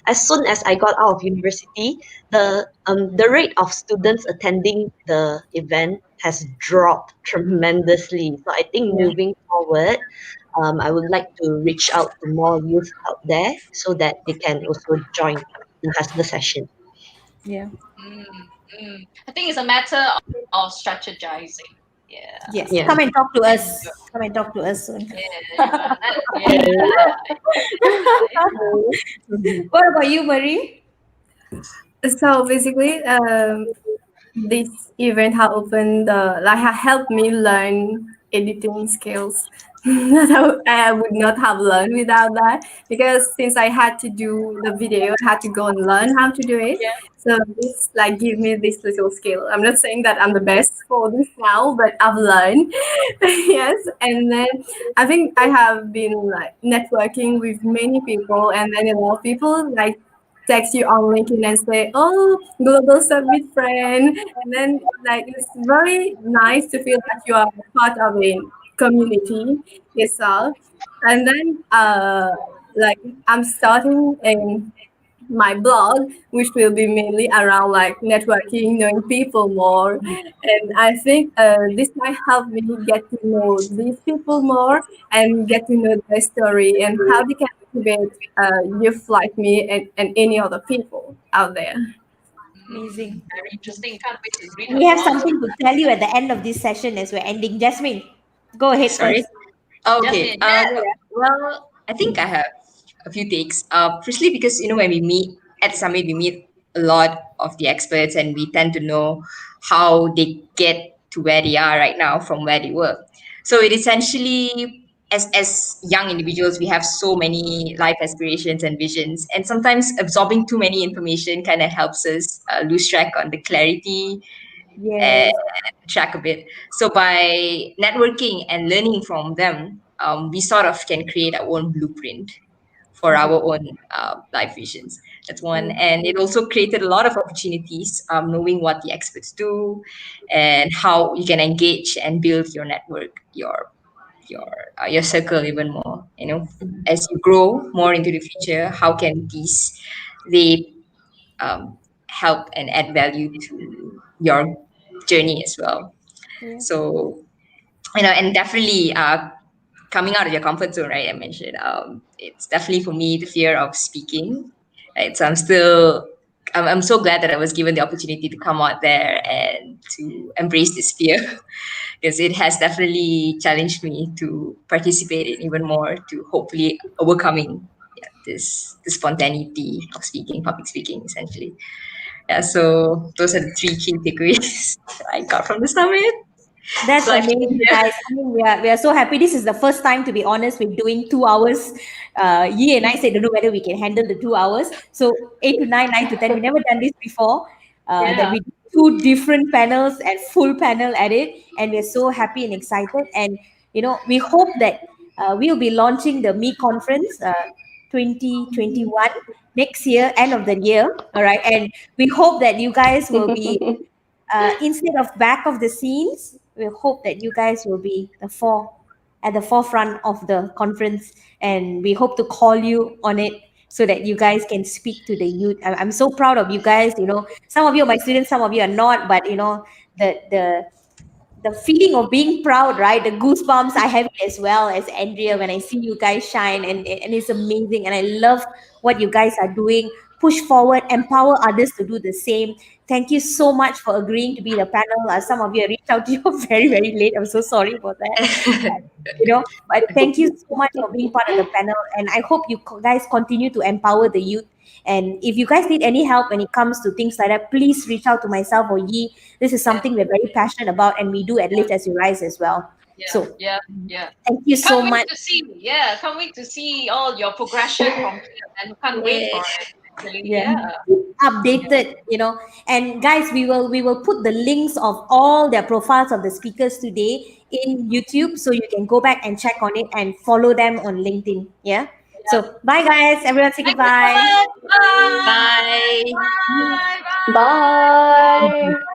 as soon as I got out of university, the rate of students attending the event has dropped tremendously. So I think Yeah. moving forward, I would like to reach out to more youth out there so that they can also join the session. Yeah. Mm, I think it's a matter of strategizing. Yeah. Yes. Yeah. Come and talk to And us. Come and talk to us soon. yeah. Mhm. What about you, Marie? So basically, this event has opened like has helped me learn editing skills that I would not have learned without that, because since I had to do the video, I had to go and learn how to do it. So this like give me this little skill. I'm not saying that I'm the best for this now, but I've learned. Yes. And then I think I have been like networking with many people, and then a lot of people like text you on LinkedIn and say, "Oh, global summit friend," and then like it's very nice to feel that you are part of a community yourself. And then like I'm starting my blog, which will be mainly around like networking, knowing people more. And I think this might help me get to know these people more and get to know their story and how they can motivate youth like me and any other people out there. Amazing. Very interesting. Can't wait to read We her have blogs. something to tell you at the end of this session as we're ending. Jasmine, go ahead Sorry. first. Okay. Jasmine, yeah. Well, I think I have a few takes. Firstly, because when we meet at Summit, we meet a lot of the experts, and we tend to know how they get to where they are right now from where they were. So it essentially, as young individuals, we have so many life aspirations and visions, and sometimes absorbing too many information kind of helps us lose track on the clarity and Yes. track a bit. So by networking and learning from them, we sort of can create our own blueprint for our own life visions. That's one. And it also created a lot of opportunities, knowing what the experts do and how you can engage and build your network, your circle even more. As you grow more into the future, how can they um, help and add value to your journey as well. Yeah. So, and definitely coming out of your comfort zone, right? I mentioned it's definitely for me the fear of speaking, right? So I'm still I'm so glad that I was given the opportunity to come out there and to embrace this fear, because it has definitely challenged me to participate in even more, to hopefully overcoming this spontaneity of speaking, public speaking, essentially. Yeah, so those are the three key takeaways that I got from the summit. That's So I feel amazing, guys. I mean, we are so happy. This is the first time, to be honest, we're doing 2 hours. Yi and I said, don't know whether we can handle the 2 hours. So 8 to 9, 9 to 10. We never done this before. That Yeah. we do two different panels and full panel at it, and we're so happy and excited. And we hope that we'll be launching the Me Conference 2021 next year, end of the year. All right, and we hope that you guys will be instead of back of the scenes. We hope that you guys will be at the forefront of the conference, and we hope to call you on it so that you guys can speak to the youth. I'm so proud of you guys. Some of you are my students, some of you are not, but the feeling of being proud, right? The goosebumps, I have it as well as Andrea when I see you guys shine, and it's amazing. And I love what you guys are doing. Push forward, empower others to do the same. Thank you so much for agreeing to be the panel. Some of you have reached out to you very, very late. I'm so sorry for that. But thank you so much for being part of the panel. And I hope you guys continue to empower the youth. And if you guys need any help when it comes to things like that, please reach out to myself or Yi. This is something we're very passionate about, and we do at Lift as You Rise as well. So Yeah. Yeah. thank you so Can't wait much. to see. Yeah, can't wait to see all your progression from here, and can't wait for it. Actually, Yeah. yeah. Keep updated. And guys, we will put the links of all their profiles of the speakers today in YouTube, so you can go back and check on it and follow them on LinkedIn. Yeah. So bye guys. Everyone say Thank you so goodbye. much. Bye. bye. Bye. Bye. Bye.